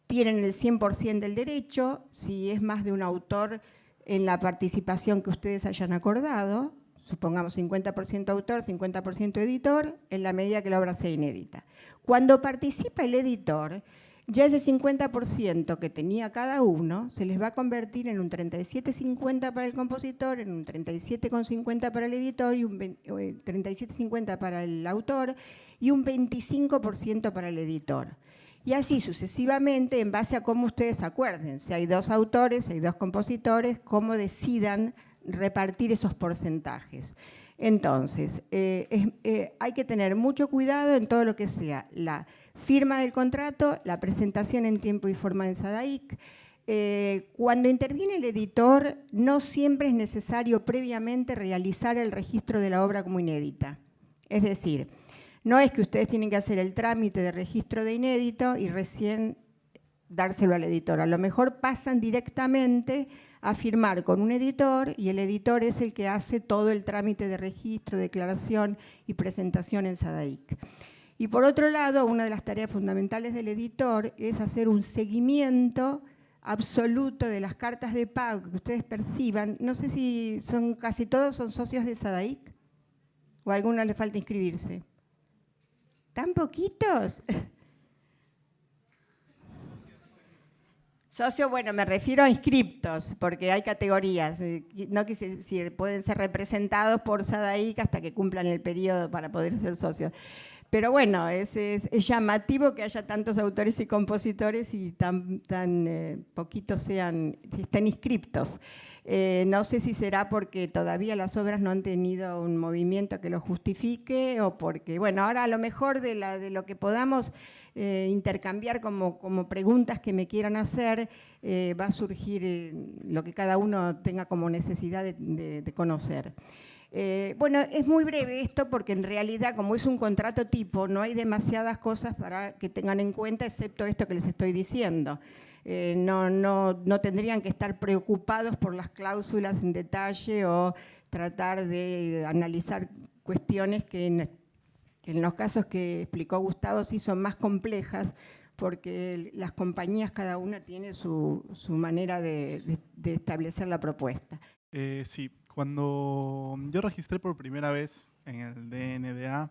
tienen el 100% del derecho, si es más de un autor en la participación que ustedes hayan acordado, supongamos 50% autor, 50% editor, en la medida que la obra sea inédita. Cuando participa el editor, ya ese 50% que tenía cada uno se les va a convertir en un 37,50 para el compositor, en un 37,50 para el editor, y un 37,50 para el autor y un 25% para el editor. Y así sucesivamente, en base a cómo ustedes acuerden, si hay dos autores, si hay dos compositores, cómo decidan repartir esos porcentajes. Entonces, hay que tener mucho cuidado en todo lo que sea la firma del contrato, la presentación en tiempo y forma en SADAIC. Cuando interviene el editor, no siempre es necesario previamente realizar el registro de la obra como inédita. Es decir, no es que ustedes tienen que hacer el trámite de registro de inédito y recién dárselo al editor. A lo mejor pasan directamente a firmar con un editor y el editor es el que hace todo el trámite de registro, declaración y presentación en SADAIC. Y por otro lado, una de las tareas fundamentales del editor es hacer un seguimiento absoluto de las cartas de pago que ustedes perciban. No sé si casi todos son socios de SADAIC o a algunos les falta inscribirse. ¿Tan poquitos? Socio, bueno, me refiero a inscriptos, porque hay categorías, no que si pueden ser representados por SADAIC hasta que cumplan el periodo para poder ser socios. Pero bueno, es llamativo que haya tantos autores y compositores y tan poquitos estén inscriptos. No sé si será porque todavía las obras no han tenido un movimiento que lo justifique o porque, bueno, ahora a lo mejor de lo que podamos intercambiar como preguntas que me quieran hacer, va a surgir lo que cada uno tenga como necesidad de conocer. Bueno, es muy breve esto porque en realidad, como es un contrato tipo, no hay demasiadas cosas para que tengan en cuenta, excepto esto que les estoy diciendo. No tendrían que estar preocupados por las cláusulas en detalle o tratar de analizar cuestiones que en los casos que explicó Gustavo sí son más complejas, porque las compañías cada una tiene su manera de establecer la propuesta. Sí, cuando yo registré por primera vez en el DNDA,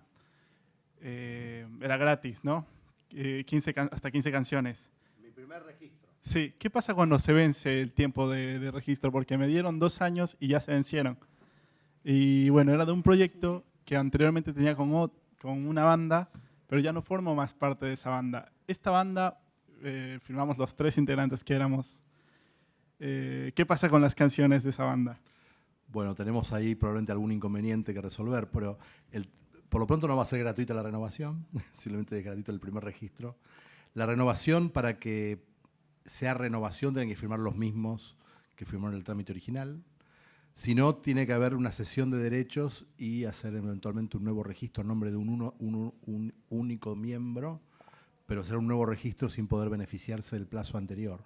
era gratis, ¿no? Hasta 15 canciones. Mi primer registro. Sí, ¿qué pasa cuando se vence el tiempo de registro? Porque me dieron 2 años y ya se vencieron. Y bueno, era de un proyecto que anteriormente tenía con una banda, pero ya no formo más parte de esa banda. Esta banda, firmamos los 3 integrantes que éramos, ¿Qué pasa con las canciones de esa banda? Bueno, tenemos ahí probablemente algún inconveniente que resolver, pero por lo pronto no va a ser gratuita la renovación, simplemente es gratuito el primer registro. La renovación, para que sea renovación, tienen que firmar los mismos que firmaron el trámite original. Si no, tiene que haber una cesión de derechos y hacer eventualmente un nuevo registro en nombre de un único miembro, pero será un nuevo registro sin poder beneficiarse del plazo anterior.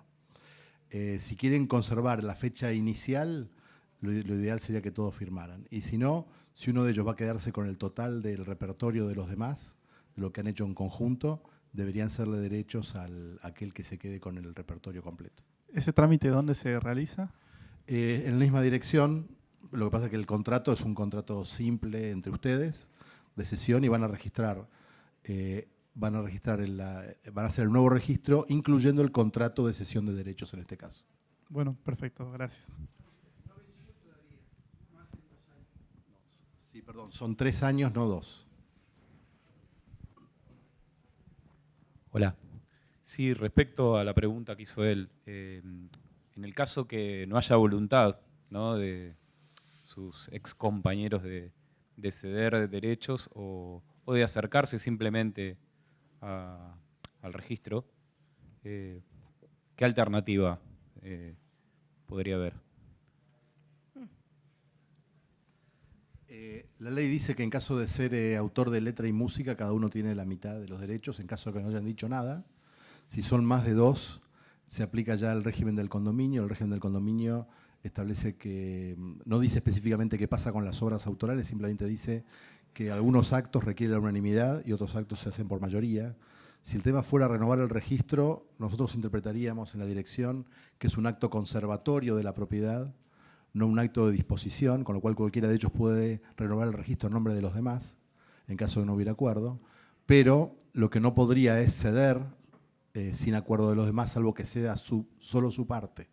Si quieren conservar la fecha inicial, lo ideal sería que todos firmaran. Y si no, si uno de ellos va a quedarse con el total del repertorio de los demás, de lo que han hecho en conjunto, deberían serle derechos a aquel que se quede con el repertorio completo. ¿Ese trámite dónde se realiza? En la misma dirección. Lo que pasa es que el contrato es un contrato simple entre ustedes, de cesión, y van a registrar, van a hacer el nuevo registro, incluyendo el contrato de cesión de derechos en este caso. Bueno, perfecto, gracias. Sí, perdón, son 3 años, no 2. Hola. Sí, respecto a la pregunta que hizo él, en el caso que no haya voluntad, ¿no?, de sus ex compañeros de ceder derechos o de acercarse simplemente al registro, ¿qué alternativa podría haber? La ley dice que en caso de ser autor de letra y música, cada uno tiene la mitad de los derechos, en caso de que no hayan dicho nada. Si son más de 2, se aplica ya el régimen del condominio. El régimen del condominio establece que, no dice específicamente qué pasa con las obras autorales, simplemente dice que algunos actos requieren la unanimidad y otros actos se hacen por mayoría. Si el tema fuera renovar el registro, nosotros interpretaríamos en la dirección que es un acto conservatorio de la propiedad, no un acto de disposición, con lo cual cualquiera de ellos puede renovar el registro en nombre de los demás, en caso de no hubiera acuerdo, pero lo que no podría es ceder sin acuerdo de los demás, salvo que ceda solo su parte.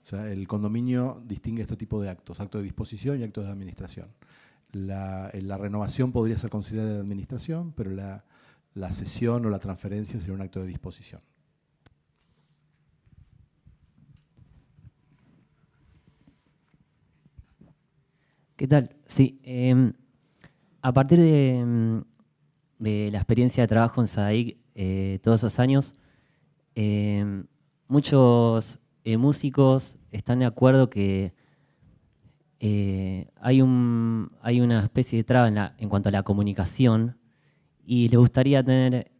O sea, el condominio distingue este tipo de actos, actos de disposición y actos de administración. La renovación podría ser considerada de administración, pero la cesión o la transferencia sería un acto de disposición. ¿Qué tal? Sí, a partir de la experiencia de trabajo en SADAIC todos esos años, muchos músicos están de acuerdo que hay una especie de traba en cuanto a la comunicación y les gustaría tener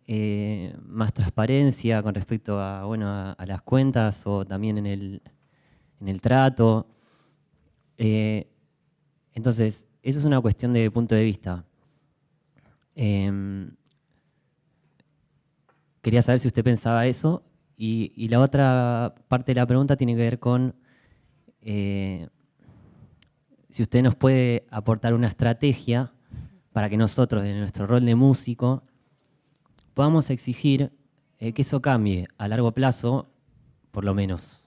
más transparencia con respecto a las cuentas o también en el trato. Entonces, eso es una cuestión de punto de vista. Quería saber si usted pensaba eso. Y la otra parte de la pregunta tiene que ver con si usted nos puede aportar una estrategia para que nosotros, en nuestro rol de músico, podamos exigir que eso cambie a largo plazo, por lo menos.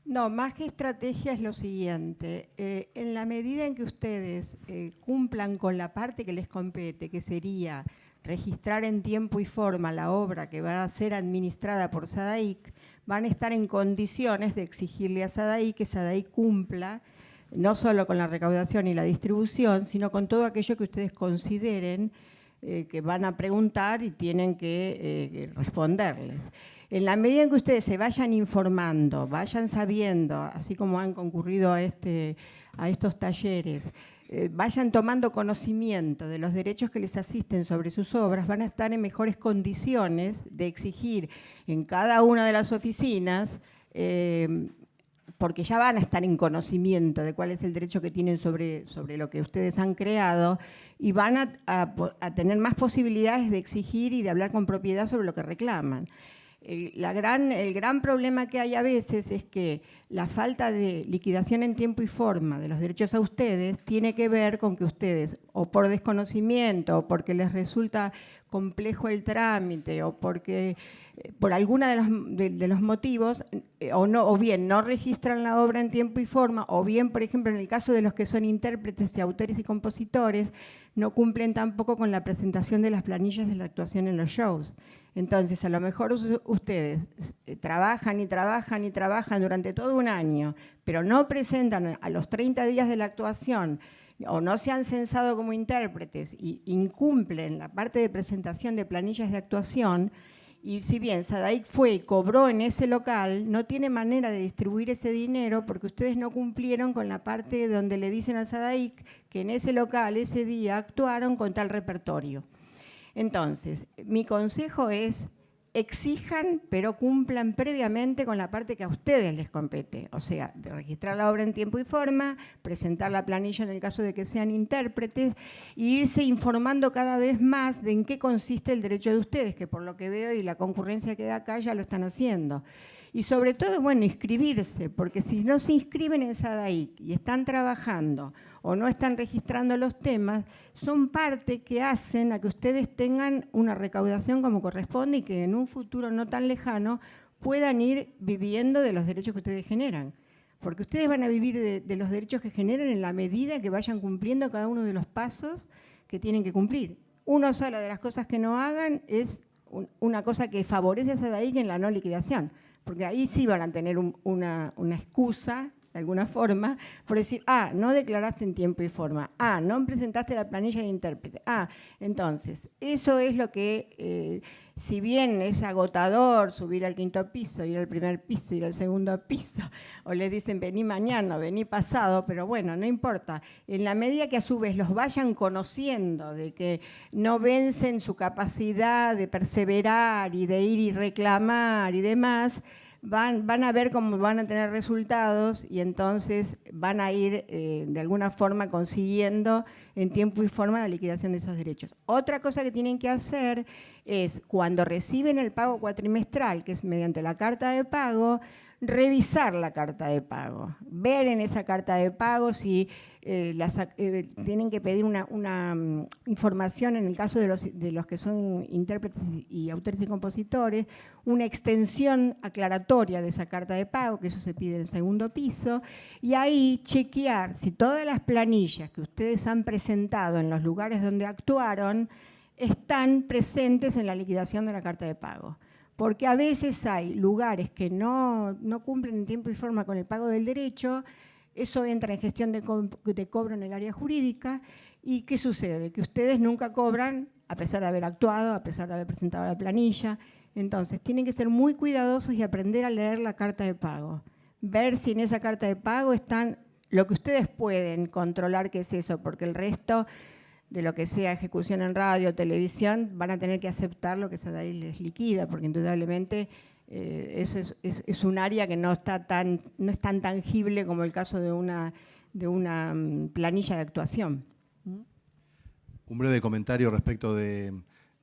No, más que estrategia es lo siguiente. En la medida en que ustedes cumplan con la parte que les compete, que sería registrar en tiempo y forma la obra que va a ser administrada por SADAIC, van a estar en condiciones de exigirle a SADAIC que SADAIC cumpla no solo con la recaudación y la distribución, sino con todo aquello que ustedes consideren que van a preguntar y tienen que responderles. En la medida en que ustedes se vayan informando, vayan sabiendo, así como han concurrido a estos talleres, vayan tomando conocimiento de los derechos que les asisten sobre sus obras, van a estar en mejores condiciones de exigir en cada una de las oficinas, porque ya van a estar en conocimiento de cuál es el derecho que tienen sobre lo que ustedes han creado y van a tener más posibilidades de exigir y de hablar con propiedad sobre lo que reclaman. El gran problema que hay a veces es que la falta de liquidación en tiempo y forma de los derechos a ustedes tiene que ver con que ustedes, o por desconocimiento, o porque les resulta complejo el trámite, o porque por alguno de los motivos, o bien no registran la obra en tiempo y forma, o bien, por ejemplo, en el caso de los que son intérpretes y autores y compositores, no cumplen tampoco con la presentación de las planillas de la actuación en los shows. Entonces, a lo mejor ustedes trabajan y trabajan y trabajan durante todo un año, pero no presentan a los 30 días de la actuación o no se han censado como intérpretes y incumplen la parte de presentación de planillas de actuación, y si bien SADAIC fue y cobró en ese local, no tiene manera de distribuir ese dinero porque ustedes no cumplieron con la parte donde le dicen a SADAIC que en ese local, ese día, actuaron con tal repertorio. Entonces, mi consejo es: exijan, pero cumplan previamente con la parte que a ustedes les compete, o sea, de registrar la obra en tiempo y forma, presentar la planilla en el caso de que sean intérpretes, e irse informando cada vez más de en qué consiste el derecho de ustedes, que por lo que veo y la concurrencia que da acá ya lo están haciendo. Y sobre todo, bueno, inscribirse, porque si no se inscriben en SADAIC y están trabajando o no están registrando los temas, son parte que hacen a que ustedes tengan una recaudación como corresponde y que en un futuro no tan lejano puedan ir viviendo de los derechos que ustedes generan. Porque ustedes van a vivir de los derechos que generan en la medida que vayan cumpliendo cada uno de los pasos que tienen que cumplir. Una sola de las cosas que no hagan es una cosa que favorece a SADAIC en la no liquidación, porque ahí sí van a tener una excusa, de alguna forma, por decir, no declaraste en tiempo y forma, no presentaste la planilla de intérprete, entonces, eso es lo que, si bien es agotador subir al 5º piso, ir al primer piso, ir al 2º piso, o les dicen vení mañana, vení pasado, pero bueno, no importa, en la medida que a su vez los vayan conociendo, de que no vencen su capacidad de perseverar y de ir y reclamar y demás, van a ver cómo van a tener resultados y entonces van a ir de alguna forma consiguiendo en tiempo y forma la liquidación de esos derechos. Otra cosa que tienen que hacer es, cuando reciben el pago cuatrimestral, que es mediante la carta de pago, revisar la carta de pago, ver en esa carta de pago si tienen que pedir una información en el caso de los que son intérpretes y autores y compositores, una extensión aclaratoria de esa carta de pago, que eso se pide en el 2º piso, y ahí chequear si todas las planillas que ustedes han presentado en los lugares donde actuaron están presentes en la liquidación de la carta de pago. Porque a veces hay lugares que no cumplen en tiempo y forma con el pago del derecho, eso entra en gestión de cobro en el área jurídica, y ¿qué sucede? Que ustedes nunca cobran a pesar de haber actuado, a pesar de haber presentado la planilla. Entonces, tienen que ser muy cuidadosos y aprender a leer la carta de pago. Ver si en esa carta de pago están lo que ustedes pueden controlar, que es eso, porque el resto de lo que sea ejecución en radio, televisión, van a tener que aceptar lo que SADAIC les liquida, porque indudablemente eso es un área que no es tan tangible como el caso de una planilla de actuación. Un breve comentario respecto de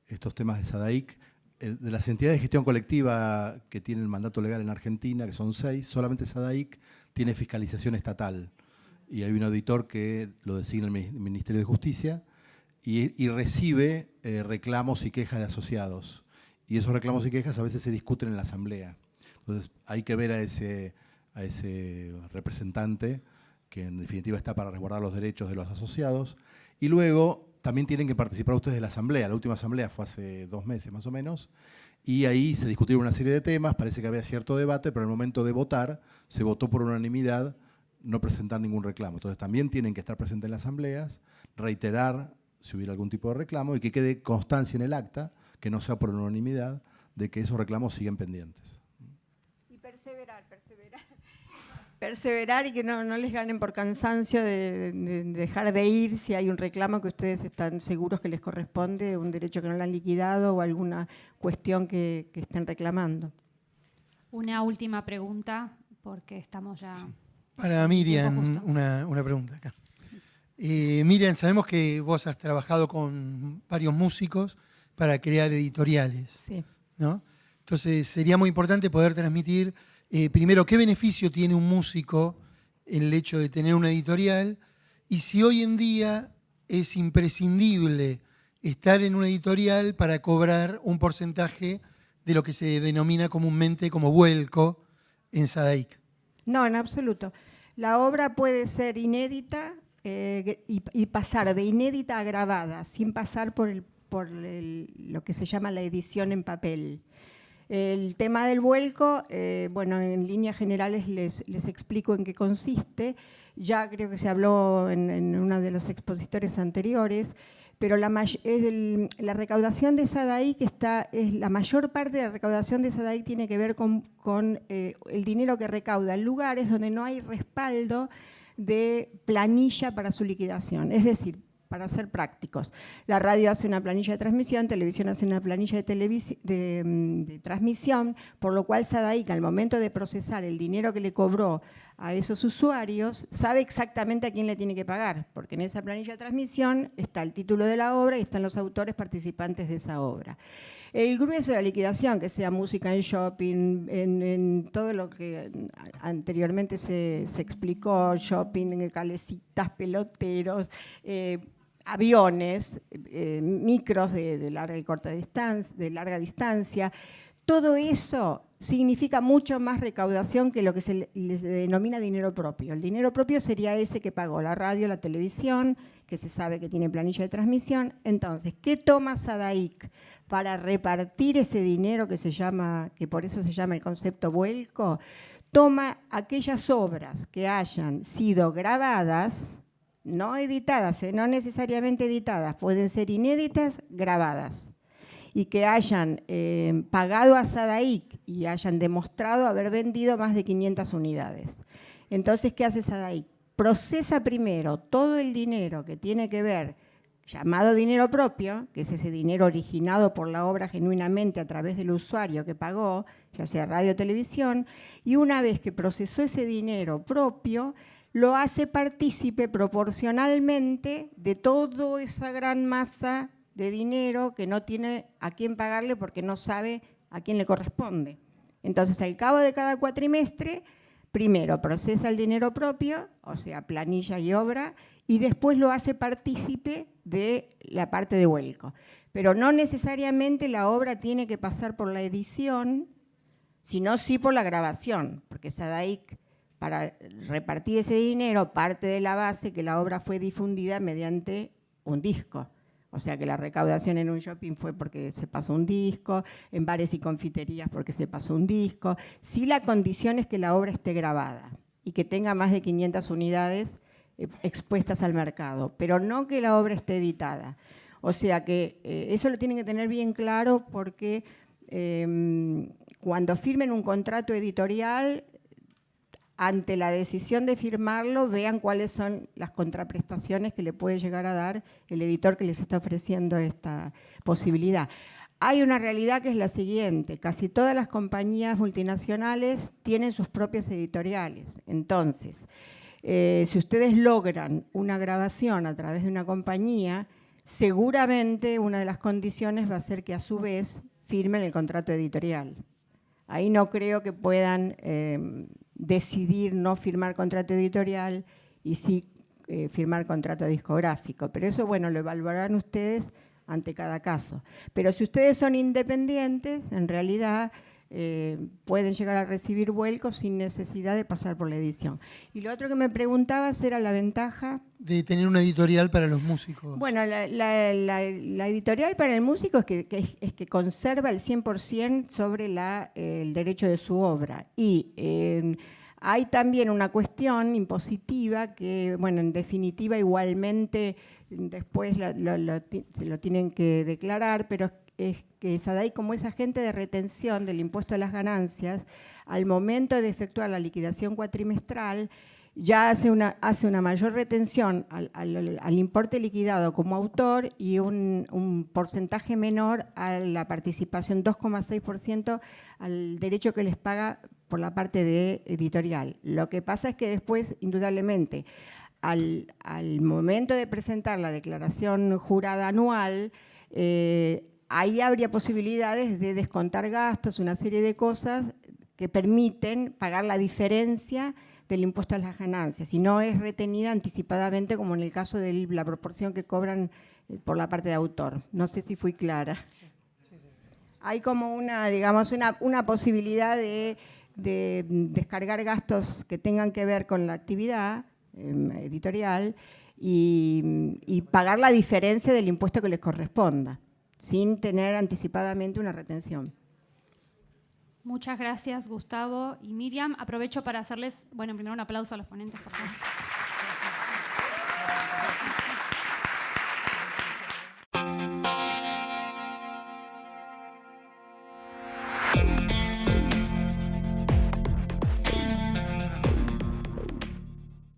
estos temas de SADAIC. De las entidades de gestión colectiva que tienen mandato legal en Argentina, que son 6, solamente SADAIC tiene fiscalización estatal. Y hay un auditor que lo designa el Ministerio de Justicia y recibe reclamos y quejas de asociados. Y esos reclamos y quejas a veces se discuten en la asamblea. Entonces hay que ver a ese representante, que en definitiva está para resguardar los derechos de los asociados. Y luego también tienen que participar ustedes de la asamblea. La última asamblea fue hace 2 meses más o menos. Y ahí se discutieron una serie de temas, parece que había cierto debate, pero en el momento de votar se votó por unanimidad no presentar ningún reclamo. Entonces también tienen que estar presentes en las asambleas, reiterar si hubiera algún tipo de reclamo y que quede constancia en el acta, que no sea por unanimidad, de que esos reclamos siguen pendientes. Y perseverar. Perseverar y que no les ganen por cansancio de dejar de ir si hay un reclamo que ustedes están seguros que les corresponde, un derecho que no lo han liquidado o alguna cuestión que estén reclamando. Una última pregunta, porque estamos ya... Sí. Para Miriam, una pregunta acá. Miriam, sabemos que vos has trabajado con varios músicos para crear editoriales, Sí. ¿no? Entonces sería muy importante poder transmitir, primero, qué beneficio tiene un músico en el hecho de tener una editorial y si hoy en día es imprescindible estar en una editorial para cobrar un porcentaje de lo que se denomina comúnmente como vuelco en SADAIC. No, en absoluto. La obra puede ser inédita y pasar de inédita a grabada, sin pasar por por lo que se llama la edición en papel. El tema del vuelco, bueno, en líneas generales les explico en qué consiste. Ya creo que se habló en uno de los expositores anteriores, pero la recaudación de SADAIC la mayor parte de la recaudación de SADAIC tiene que ver con el dinero que recauda en lugares donde no hay respaldo de planilla para su liquidación. Es decir, para ser prácticos, la radio hace una planilla de transmisión, televisión hace una planilla de transmisión, por lo cual SADAIC, al momento de procesar el dinero que le cobró a esos usuarios, sabe exactamente a quién le tiene que pagar, porque en esa planilla de transmisión está el título de la obra y están los autores participantes de esa obra. El grueso de la liquidación, que sea música en shopping, en todo lo que anteriormente se explicó, shopping, calecitas, peloteros, aviones, micros de larga y corta distancia, de larga distancia, todo eso significa mucho más recaudación que lo que se les denomina dinero propio. El dinero propio sería ese que pagó la radio, la televisión, que se sabe que tiene planilla de transmisión. Entonces, ¿qué toma SADAIC para repartir ese dinero que por eso se llama el concepto vuelco? Toma aquellas obras que hayan sido grabadas, no editadas, no necesariamente editadas, pueden ser inéditas, grabadas, y que hayan pagado a SADAIC y hayan demostrado haber vendido más de 500 unidades. Entonces, ¿qué hace SADAIC? Procesa primero todo el dinero que tiene que ver, llamado dinero propio, que es ese dinero originado por la obra genuinamente a través del usuario que pagó, ya sea radio o televisión, y una vez que procesó ese dinero propio, lo hace partícipe proporcionalmente de toda esa gran masa de dinero que no tiene a quién pagarle porque no sabe a quién le corresponde. Entonces, al cabo de cada cuatrimestre, primero procesa el dinero propio, o sea, planilla y obra, y después lo hace partícipe de la parte de vuelco. Pero no necesariamente la obra tiene que pasar por la edición, sino sí por la grabación, porque SADAIC, para repartir ese dinero, parte de la base que la obra fue difundida mediante un disco. O sea que la recaudación en un shopping fue porque se pasó un disco, en bares y confiterías porque se pasó un disco. Sí, la condición es que la obra esté grabada y que tenga más de 500 unidades expuestas al mercado, pero no que la obra esté editada. O sea que eso lo tienen que tener bien claro porque cuando firmen un contrato editorial, ante la decisión de firmarlo, vean cuáles son las contraprestaciones que le puede llegar a dar el editor que les está ofreciendo esta posibilidad. Hay una realidad que es la siguiente: casi todas las compañías multinacionales tienen sus propias editoriales. Entonces, si ustedes logran una grabación a través de una compañía, seguramente una de las condiciones va a ser que a su vez firmen el contrato editorial. Ahí no creo que puedan decidir no firmar contrato editorial y sí firmar contrato discográfico. Pero eso, bueno, lo evaluarán ustedes ante cada caso. Pero si ustedes son independientes, en realidad pueden llegar a recibir vuelcos sin necesidad de pasar por la edición. Y lo otro que me preguntabas era la ventaja de tener una editorial para los músicos. Bueno, la editorial para el músico es que conserva el 100% sobre el derecho de su obra. Y hay también una cuestión impositiva que, bueno, en definitiva igualmente después lo tienen que declarar, pero es que SADAIC, como es agente de retención del impuesto a las ganancias, al momento de efectuar la liquidación cuatrimestral, ya hace una mayor retención al importe liquidado como autor y un porcentaje menor a la participación, 2,6% al derecho que les paga por la parte de editorial. Lo que pasa es que después, indudablemente, al momento de presentar la declaración jurada anual, ahí habría posibilidades de descontar gastos, una serie de cosas que permiten pagar la diferencia del impuesto a las ganancias, y no es retenida anticipadamente como en el caso de la proporción que cobran por la parte de autor. No sé si fui clara. Hay como una posibilidad de descargar gastos que tengan que ver con la actividad editorial y pagar la diferencia del impuesto que les corresponda. sin tener anticipadamente una retención. Muchas gracias, Gustavo y Miriam. Aprovecho para hacerles, bueno, primero un aplauso a los ponentes, por favor.